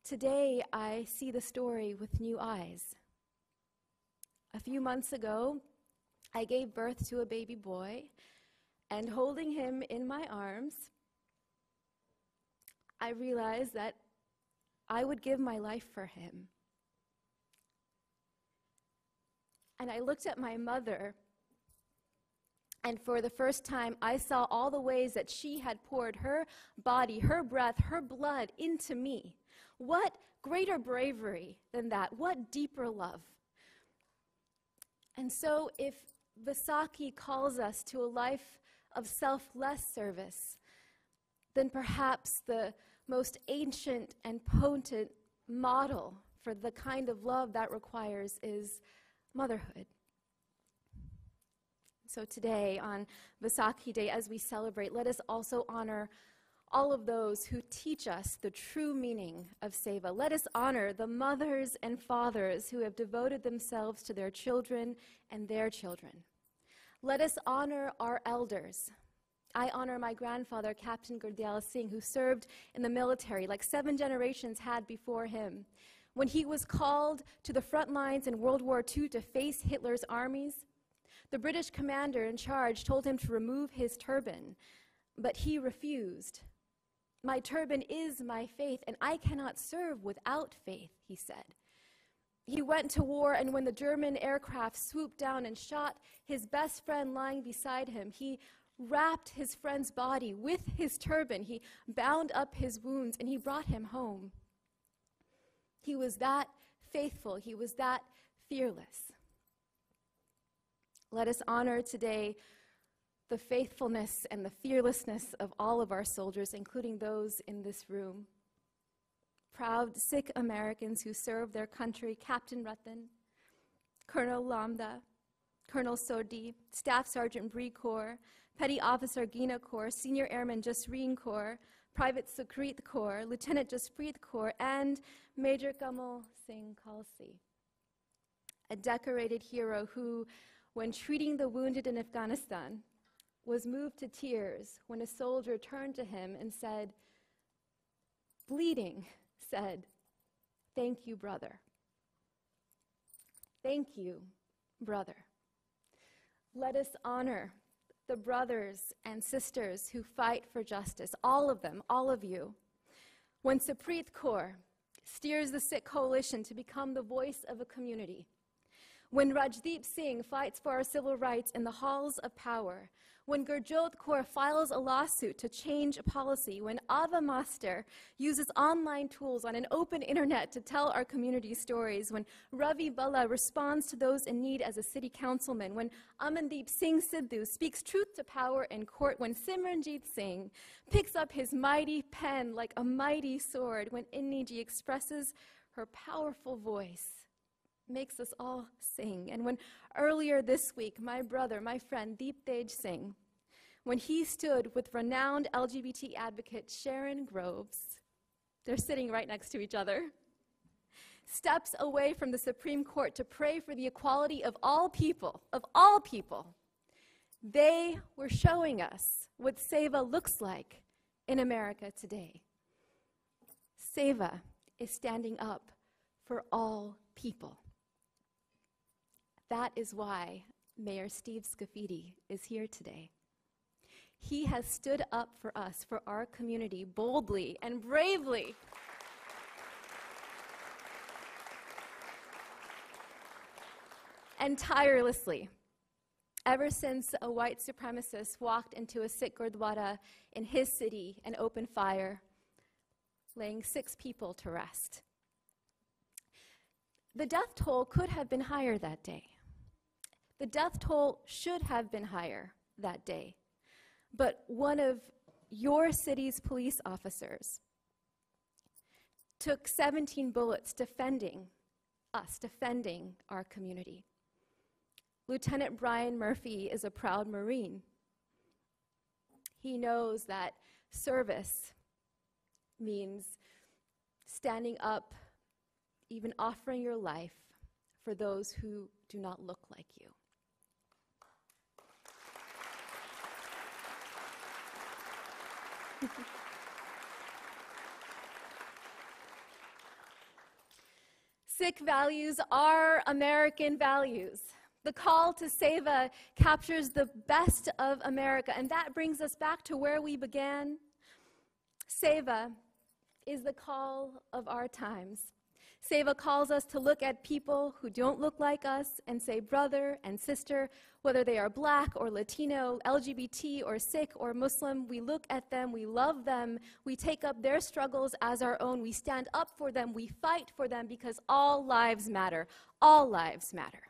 Today, I see the story with new eyes. A few months ago, I gave birth to a baby boy, and holding him in my arms, I realized that I would give my life for him. And I looked at my mother, and for the first time, I saw all the ways that she had poured her body, her breath, her blood into me. What greater bravery than that? What deeper love? And so if Vaisakhi calls us to a life of selfless service, then perhaps the most ancient and potent model for the kind of love that requires is motherhood. So today, on Vaisakhi Day, as we celebrate, let us also honor all of those who teach us the true meaning of Seva. Let us honor the mothers and fathers who have devoted themselves to their children and their children. Let us honor our elders. I honor my grandfather, Captain Gurdial Singh, who served in the military like 7 generations had before him. When he was called to the front lines in World War II to face Hitler's armies, the British commander in charge told him to remove his turban, but he refused. "My turban is my faith, and I cannot serve without faith," he said. He went to war, and when the German aircraft swooped down and shot his best friend lying beside him, he wrapped his friend's body with his turban. He bound up his wounds, and he brought him home. He was that faithful. He was that fearless. Let us honor today the faithfulness and the fearlessness of all of our soldiers, including those in this room. Proud Sikh Americans who serve their country, Captain Ratan, Colonel Lamda, Colonel Sodi, Staff Sergeant Bree Corps, Petty Officer Gina Corps, Senior Airman Jasreen Corps, Private Sukrit Corps, Lieutenant Jaspreet Corps, and Major Kamal Singh Khalsi, a decorated hero who, when treating the wounded in Afghanistan, was moved to tears when a soldier turned to him and said, bleeding, said, "Thank you, brother. Thank you, brother." Let us honor the brothers and sisters who fight for justice, all of them, all of you. When Supreet Kaur steers the Sikh coalition to become the voice of a community, when Rajdeep Singh fights for our civil rights in the halls of power, when Gurjot Kaur files a lawsuit to change a policy, when Ava Master uses online tools on an open internet to tell our community stories, when Ravi Bala responds to those in need as a city councilman, when Amandeep Singh Sidhu speaks truth to power in court, when Simranjeet Singh picks up his mighty pen like a mighty sword, when Inniji expresses her powerful voice, makes us all sing. And when earlier this week, my brother, my friend, Deep Tej Singh, when he stood with renowned LGBT advocate Sharon Groves, they're sitting right next to each other, steps away from the Supreme Court to pray for the equality of all people, they were showing us what Seva looks like in America today. Seva is standing up for all people. That is why Mayor Steve Scafidi is here today. He has stood up for us, for our community, boldly and bravely. And tirelessly, ever since a white supremacist walked into a Sikh Gurdwara in his city and opened fire, laying 6 people to rest. The death toll could have been higher that day. The death toll should have been higher that day. But one of your city's police officers took 17 bullets defending us, defending our community. Lieutenant Brian Murphy is a proud Marine. He knows that service means standing up, even offering your life for those who do not look like you. Sikh values are American values. The call to Seva captures the best of America, and that brings us back to where we began. Seva is the call of our times. Seva calls us to look at people who don't look like us and say brother and sister, whether they are black or Latino, LGBT or Sikh or Muslim. We look at them, we love them, we take up their struggles as our own, we stand up for them, we fight for them, because all lives matter. All lives matter.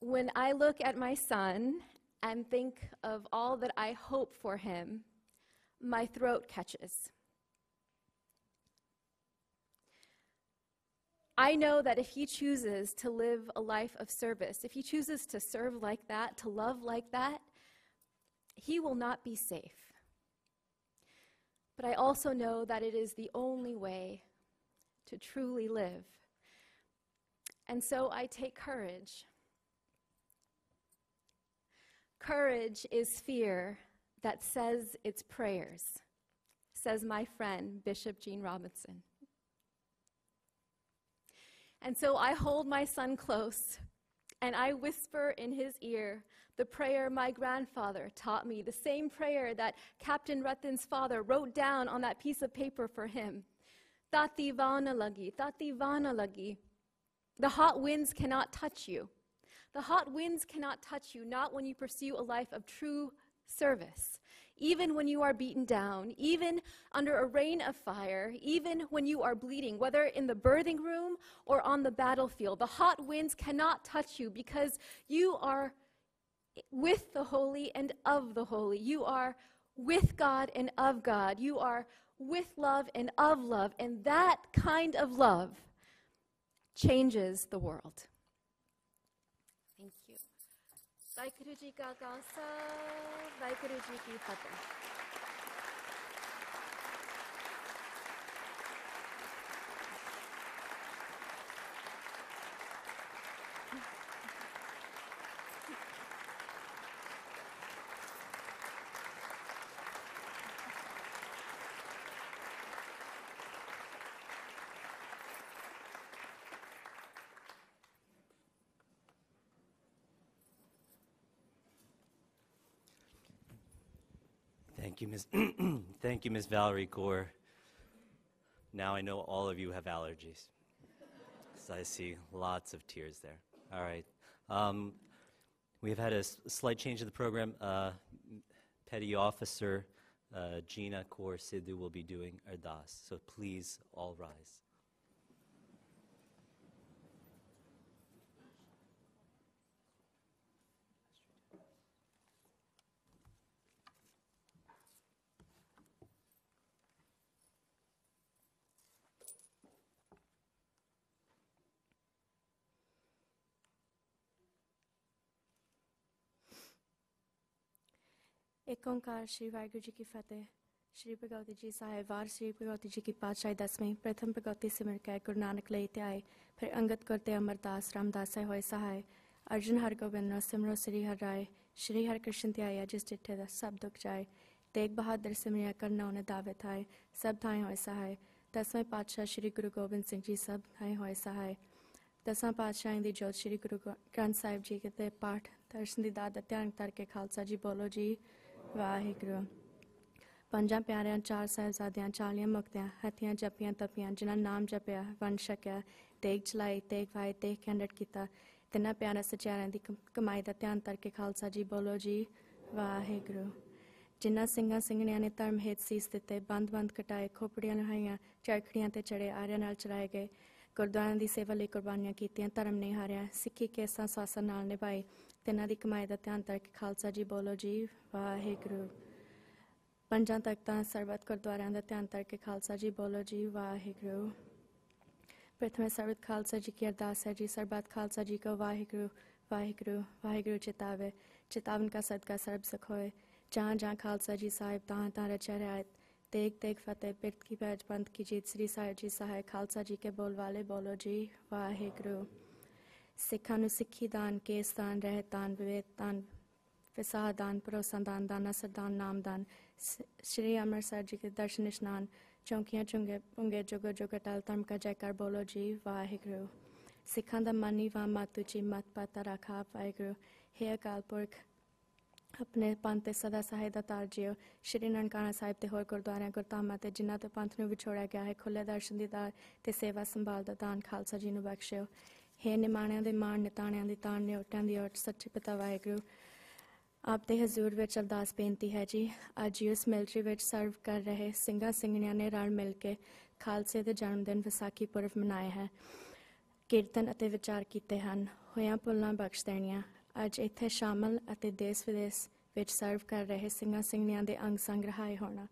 When I look at my son and think of all that I hope for him, my throat catches. I know that if he chooses to live a life of service, if he chooses to serve like that, to love like that, he will not be safe. But I also know that it is the only way to truly live. And so I take courage. Courage is fear that says its prayers, says my friend, Bishop Gene Robinson. And so I hold my son close, and I whisper in his ear the prayer my grandfather taught me, the same prayer that Captain Ratan's father wrote down on that piece of paper for him. Tati vana lagi, tati vana lagi. The hot winds cannot touch you. The hot winds cannot touch you, not when you pursue a life of true service. Even when you are beaten down, even under a rain of fire, even when you are bleeding, whether in the birthing room or on the battlefield, the hot winds cannot touch you because you are with the holy and of the holy. You are with God and of God. You are with love and of love, and that kind of love changes the world. Thank you. Vaiguru ji ka khalsa, Vaiguru ji ki fateh. Thank you, Ms. Thank you, Ms. Valerie Gore. Now I know all of you have allergies. So I see lots of tears there. All right. We've had a slight change in the program. Petty Officer Gina Kaur Sidhu will be doing Ardas. So please all rise. एक ओंकार श्री वाहिगुरु जी की फतेह। श्री भगवती जी साहिब वार श्री भगवती जी की पातशाही 10वीं प्रथम भगवती सिमर के गुरु नानक लेते आए, फिर अंगत करते अमरदास रामदास होए सहाय। अर्जुन हर गोबिंद नो सिमरो श्री हर राय, श्री हर कृष्ण त्याया जिस डिठे दा सब दुख जाए। तेग बहादुर सिमरिया करना उन्हें दावे थाए, सब थाए होए सहाय। 10वें पातशाह श्री गुरु गोबिंद सिंह जी सब थाए होए सहाय। 10वां पातशाह दी जोत श्री गुरु ग्रंथ साहिब जी के पाठ दर्शन दी दात ध्यान करके खालसा जी बोलो जी वाहिगुरु। पंजां प्यारियां चार साहिबजादियां 40 मुक्तियां हथियां जपियां तपियां जिन्हां नाम जपिया वन छकिया, तेग चलाई तेग वाए तेग कैंडट किता। तिन्हां प्यारा सचारियां दी कमाई दा ध्यान करके खालसा जी बोलो जी वाहिगुरु। जिन्हां ਸਿੰਘਾਂ ਸਿੰਘਣੀਆਂ ने धर्म हेत सीस दिते, बंद बंद कटाए, खोपड़ियां लहाइयां, चरखड़ियां ते चढ़े, आर्यां नाल चलाए गए, गुरद्वारियां दी सेवा लई कुर्बानियां कीतियां, धर्म नहीं हारिया, सिੱਖੀ केसां सासां नाल निभाई। तिन्हां दी कमाई दा ध्यान करके खालसा जी बोलो जी वाहिगुरु। पंजां तख्तां सरबत गुरद्वारियां दा ध्यान करके खालसा जी बोलो जी वाहिगुरु। प्रथम सरबत खालसा जी की अरदास है जी, सरबत खालसा जी को वाहिगुरु वाहिगुरु वाहिगुरु चितावे, चितावन का सदका सर्ब सुख होए। जहाँ जहाँ खालसा जी साहिब तहाँ तहाँ रचा रियायत, तेग तेग फतेह, बिरत की बैज पंथ की जीत, श्री साहिब जी सहाय, खालसा जी के बोल वाले बोलो जी वाहिगुरु। सिखा नूं सिक्खी दान, केस दान, रहत दान, विवेक दान, विसाह दान, भरोसा दान, दाना सरदान, नाम दान, श्री अमृतसर जी के दर्शन इश्नान, चौंकियां चुंगे पुंगे जुगो जुग अटल धर्म का जयकार बोलो जी वाहिगुरु। सिखां दा मन ही वाह मत उची मत पाता रखा वाहिगुरु। हे अकाल पुरख अपने पंथ ते सदा सहाय दा तार जियो। श्री ननकाना साहिब ते होर गुरद्वारियां गुरधामां ते जिन्हां तो पंथ नूं विछोड़िया गया है, खुले दर्शन दी दार ते सेवा संभाल दा दान खालसा जी नूं बख्शियो। हे निमाणियां दे मान, निताणियां दी ताण, निओटियां दी ओट, सच्चे पिता वाहिगुरु। आप दे हजूर विच अरदास बेनती है जी, अज यूएस मिलिट्री विच सर्व कर रहे ਸਿੰਘਾਂ ਸਿੰਘਣੀਆਂ ने रल मिल के खालसे दे जन्मदिन विसाखी पुरब मनाए है, कीर्तन ਅਤੇ विचार ਕੀਤੇ ਹਨ, ਹੋਇਆਂ ਭੁੱਲਾਂ ਬਖਸ਼ ਦੇਣੀਆਂ। ਅੱਜ ਇੱਥੇ ਸ਼ਾਮਲ ਅਤੇ ਦੇਸ਼ ਵਿਦੇਸ਼ ਵਿੱਚ ਸਰਵ ਕਰ ਰਹੇ ਸਿੰਘਾਂ ਸਿੰਘਣੀਆਂ ਦੇ ਅੰਗ ਸੰਗ ਰਹਾਏ ਹੋਣਾ,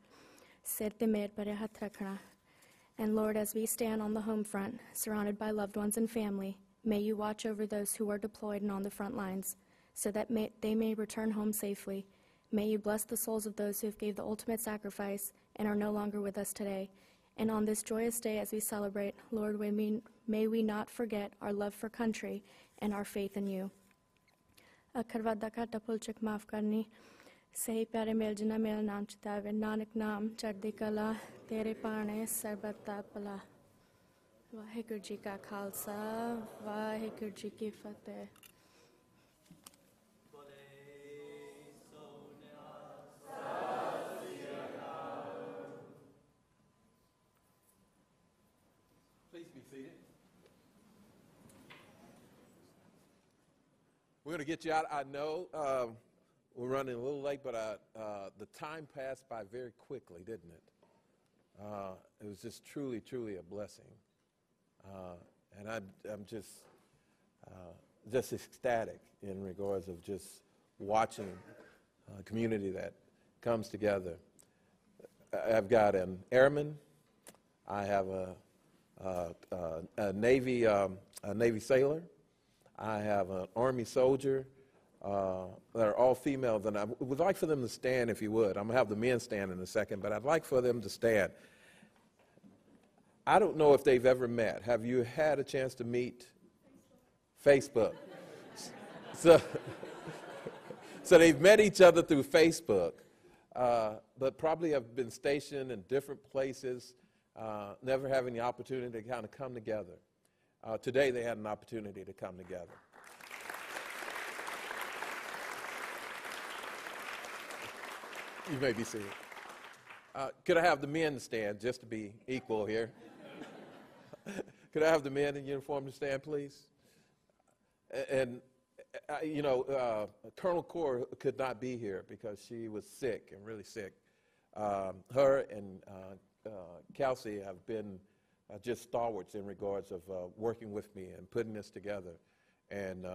ਸਿਰ ਤੇ ਮੇਰ ਭਰੇ ਹੱਥ ਰੱਖਣਾ। And Lord, as we stand on the home front, surrounded by loved ones and family, may you watch over those who are deployed and on the front lines, so that they may return home safely. May you bless the souls of those who have gave the ultimate sacrifice and are no longer with us today. And on this joyous day as we celebrate, Lord, may we not forget our love for country and our faith in you. अखर वादा घाटा भुल चुक माफ करनी, सही प्यारे mail जिन्ना मेरा नाम चितावे, नानक नाम चढ़दी कला, तेरे पाने सरबत दा भला। वाहिगुरु जी का खालसा, वाहिगुरु जी की फतेह। Please be seated. We're going to get you out. I know we're running a little late, but the time passed by very quickly, didn't it? It was just truly, truly a blessing. And I'm just ecstatic in regards of just watching a community that comes together. I've got an airman. I have a Navy sailor. I have an Army soldier. That are all females, and I would like for them to stand, if you would. I'm going to have the men stand in a second, but I'd like for them to stand. I don't know if they've ever met. Have you had a chance to meet? Facebook. So they've met each other through Facebook, but probably have been stationed in different places, never having the opportunity to kind of come together. Today they had an opportunity to come together. You may be seated. Could I have the men stand, just to be equal here? Could I have the men in uniform to stand, please? And Colonel Core could not be here because she was sick and really sick. Her and Kelsey have been just stalwarts in regards of working with me and putting this together. And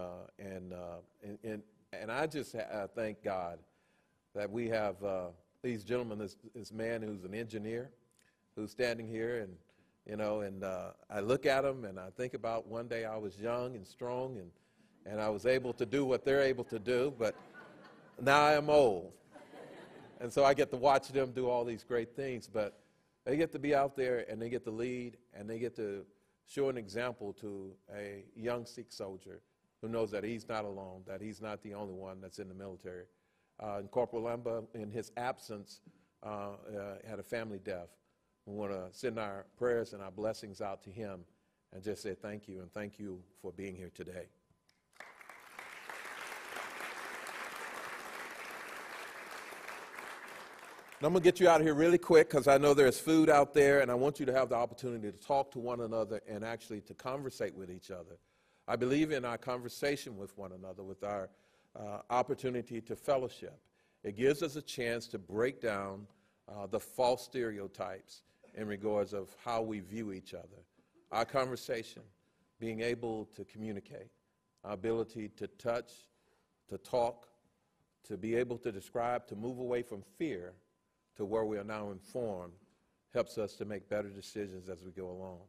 I just thank God that we have these gentlemen, this man who's an engineer, who's standing here, and I look at them and I think about one day I was young and strong and I was able to do what they're able to do, but now I am old. And so I get to watch them do all these great things, but they get to be out there and they get to lead and they get to show an example to a young Sikh soldier who knows that he's not alone, that he's not the only one that's in the military. And Corporal Lamba, in his absence, had a family death. We want to send our prayers and our blessings out to him and just say thank you, and thank you for being here today. Now, I'm going to get you out of here really quick because I know there's food out there, and I want you to have the opportunity to talk to one another and actually to conversate with each other. I believe in our conversation with one another, with our opportunity to fellowship. It gives us a chance to break down the false stereotypes in regards of how we view each other. Our conversation, being able to communicate, our ability to touch, to talk, to be able to describe, to move away from fear to where we are now informed, helps us to make better decisions as we go along.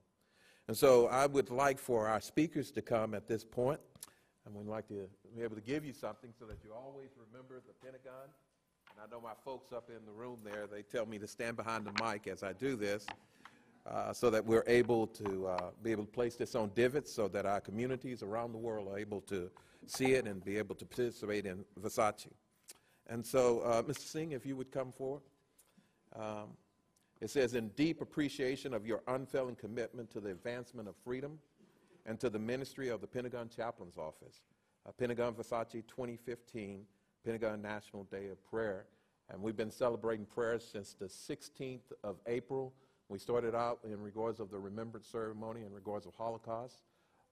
And so I would like for our speakers to come at this point. And we'd like to be able to give you something so that you always remember the Pentagon. And I know my folks up in the room there, they tell me to stand behind the mic as I do this so that we're able to be able to place this on divots so that our communities around the world are able to see it and be able to participate in Vaisakhi. And so, Mr. Singh, if you would come forward. It says, in deep appreciation of your unfailing commitment to the advancement of freedom and to the ministry of the Pentagon Chaplain's Office, Pentagon Vaisakhi 2015, Pentagon National Day of Prayer. And we've been celebrating prayers since the 16th of April. We started out in regards of the remembrance ceremony in regards of Holocaust.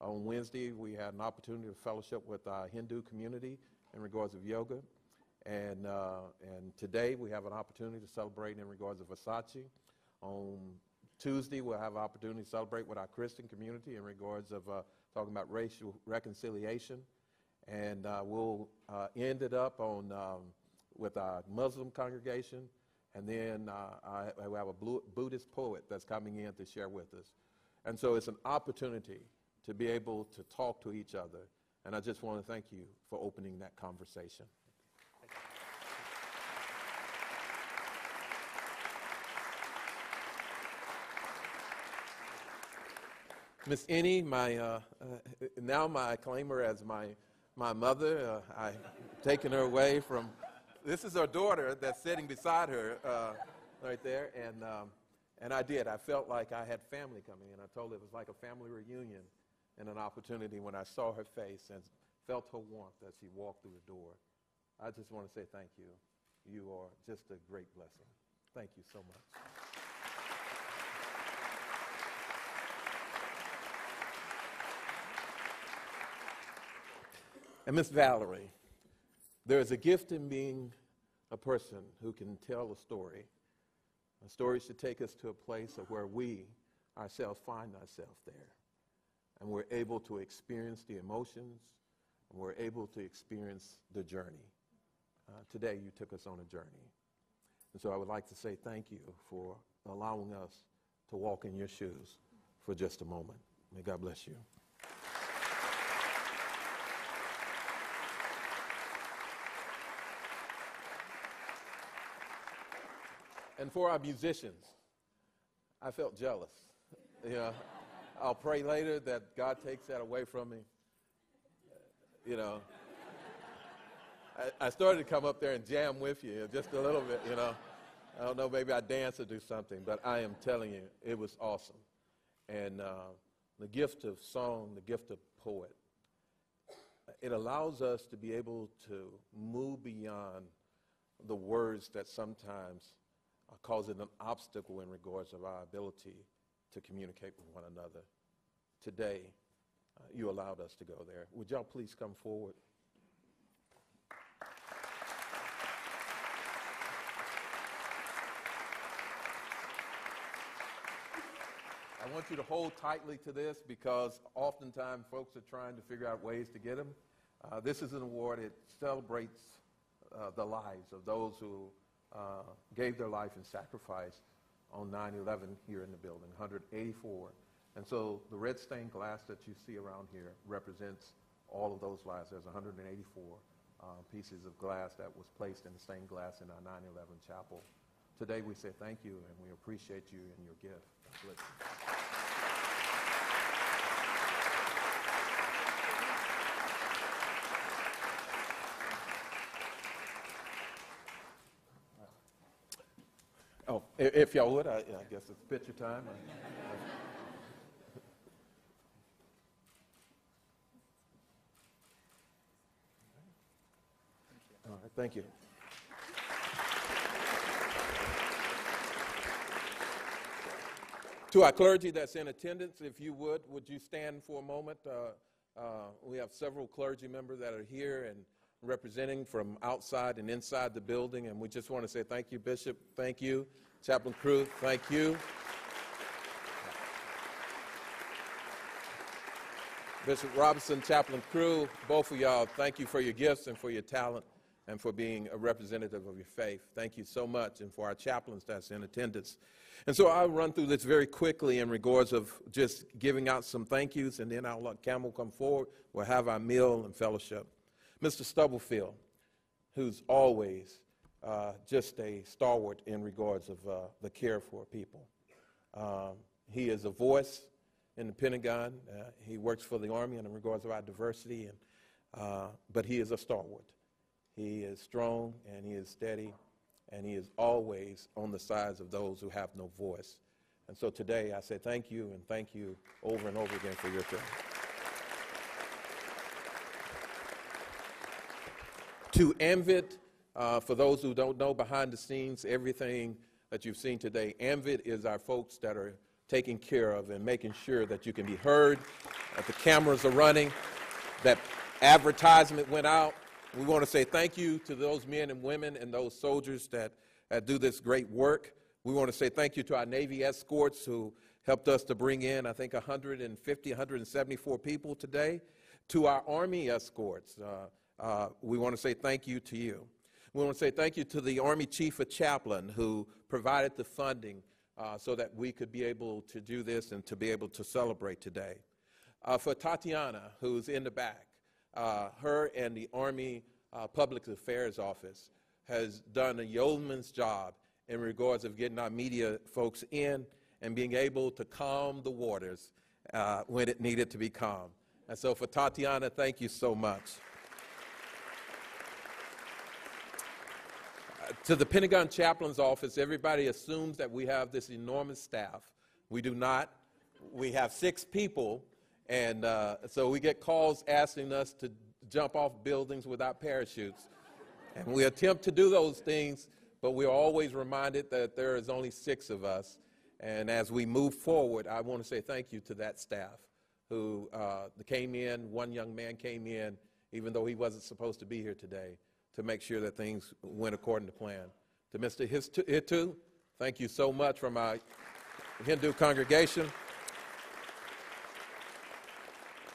On Wednesday, we had an opportunity to fellowship with our Hindu community in regards of yoga. And today, we have an opportunity to celebrate in regards of Vaisakhi. On Tuesday, we'll have an opportunity to celebrate with our Christian community in regards of talking about racial reconciliation. And we'll end it up on with our Muslim congregation. And then I have a Buddhist poet that's coming in to share with us. And so it's an opportunity to be able to talk to each other. And I just want to thank you for opening that conversation. Miss Annie, now I claim her as my mother. I've taken her away from, this is her daughter that's sitting beside her right there, and I did. I felt like I had family coming in. I told her it was like a family reunion and an opportunity when I saw her face and felt her warmth as she walked through the door. I just want to say thank you. You are just a great blessing. Thank you so much. And Miss Valerie, there is a gift in being a person who can tell a story. A story should take us to a place of where we ourselves find ourselves there. And we're able to experience the emotions, and we're able to experience the journey. Today you took us on a journey. And so I would like to say thank you for allowing us to walk in your shoes for just a moment. May God bless you. And for our musicians, I felt jealous. You know, I'll pray later that God takes that away from me. You know, I started to come up there and jam with you just a little bit, you know. I don't know, maybe I dance or do something, but I am telling you, it was awesome. And the gift of song, the gift of poet, it allows us to be able to move beyond the words that sometimes cause it an obstacle in regards of our ability to communicate with one another. Today, you allowed us to go there. Would y'all please come forward? I want you to hold tightly to this because oftentimes folks are trying to figure out ways to get them. This is an award. It celebrates the lives of those who gave their life in sacrifice on 9/11 here in the building, 184. And so the red stained glass that you see around here represents all of those lives. There's 184 pieces of glass that was placed in the stained glass in our 9/11 chapel. Today we say thank you and we appreciate you and your gift. God bless you. Oh, if y'all would, I guess it's picture time. All right, thank you. To our clergy that's in attendance, if you would you stand for a moment? We have several clergy members that are here and representing from outside and inside the building, and we just want to say thank you, Bishop, thank you, chaplain crew, thank you. Bishop Robinson, chaplain crew, both of y'all, thank you for your gifts and for your talent and for being a representative of your faith. Thank you so much, and for our chaplains that's in attendance. And so I'll run through this very quickly in regards of just giving out some thank yous, and then I'll let Campbell come forward. We'll have our meal and fellowship. Mr. Stubblefield, who's always just a stalwart in regards of the care for people. He is a voice in the Pentagon. He works for the Army in regards of our diversity, but he is a stalwart. He is strong, and he is steady, and he is always on the sides of those who have no voice. And so today I say thank you and thank you over and over again for your time. To AMVIT, for those who don't know behind the scenes, everything that you've seen today, AMVIT is our folks that are taking care of and making sure that you can be heard, that the cameras are running, that advertisement went out. We want to say thank you to those men and women and those soldiers that do this great work. We want to say thank you to our Navy escorts who helped us to bring in, I think, 174 people today. To our Army escorts, we want to say thank you to you. We want to say thank you to the Army Chief of Chaplain who provided the funding so that we could be able to do this and to be able to celebrate today. For Tatiana, who's in the back, her and the Army Public Affairs Office has done a yeoman's job in regards of getting our media folks in and being able to calm the waters when it needed to be calm. And so for Tatiana, thank you so much. To the Pentagon Chaplain's Office, everybody assumes that we have this enormous staff. We do not. We have 6 people, and so we get calls asking us to jump off buildings without parachutes. And we attempt to do those things, but we're always reminded that there is only 6 of us. And as we move forward, I want to say thank you to that staff who came in. One young man came in, even though he wasn't supposed to be here today, to make sure that things went according to plan. To Mr. Hitu, thank you so much from our Hindu congregation.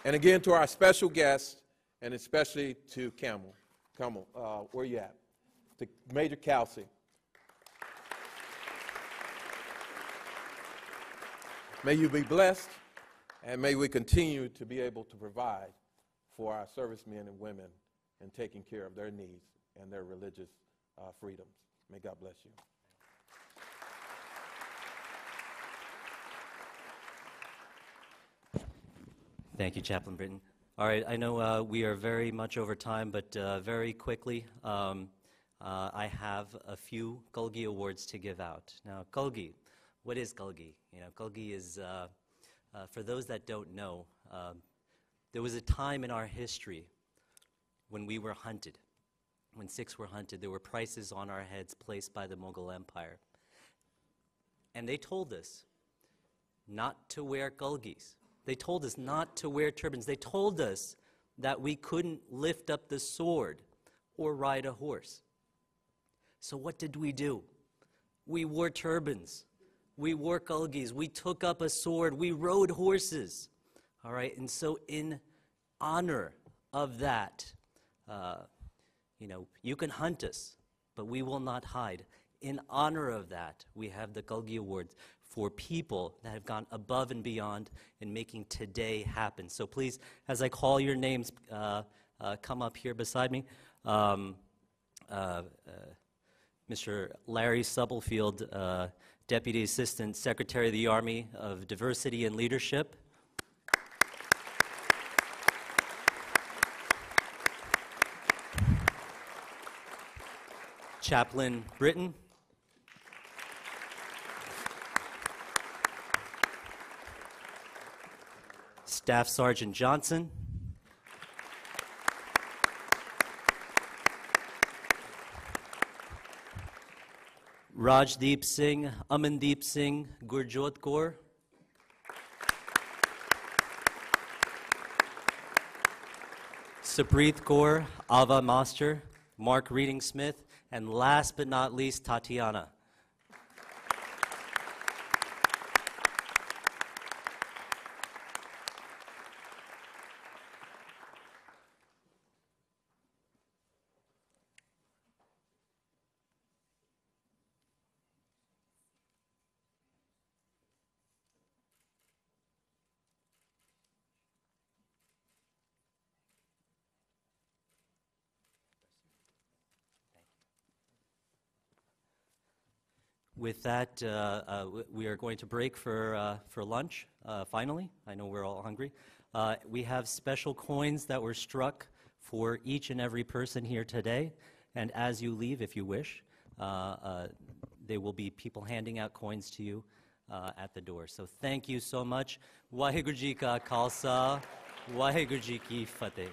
And again, to our special guests, and especially to Camel. Camel, where you at? To Major Kelsey. May you be blessed, and may we continue to be able to provide for our servicemen and women in taking care of their needs and their religious freedoms. May God bless you. Thank you, Chaplain Britton. All right, I know we are very much over time, but very quickly, I have a few Gulgi Awards to give out. Now, Gulgi, what is Gulgi? You know, Gulgi is, for those that don't know, there was a time in our history when we were hunted. When Sikhs were hunted, there were prices on our heads placed by the Mughal Empire. And they told us not to wear Gulgis. They told us not to wear turbans. They told us that we couldn't lift up the sword or ride a horse. So what did we do? We wore turbans. We wore Gulgis. We took up a sword. We rode horses. All right, and so in honor of that, you know, you can hunt us, but we will not hide. In honor of that, we have the Gulgi Awards for people that have gone above and beyond in making today happen. So please, as I call your names, come up here beside me. Mr. Larry Stubblefield, Deputy Assistant Secretary of the Army of Diversity and Leadership. Chaplain Britton. Staff Sergeant Johnson. Rajdeep Singh, Amandeep Singh, Gurjot Kaur. Sapreet Kaur, Ava Master, Mark Reading Smith, and last but not least, Tatiana. With that, we are going to break for lunch, finally. I know we're all hungry. We have special coins that were struck for each and every person here today. And as you leave, if you wish, there will be people handing out coins to you at the door. So thank you so much. Waheguru Ji Ka Khalsa, Waheguru Ji Ki Fateh.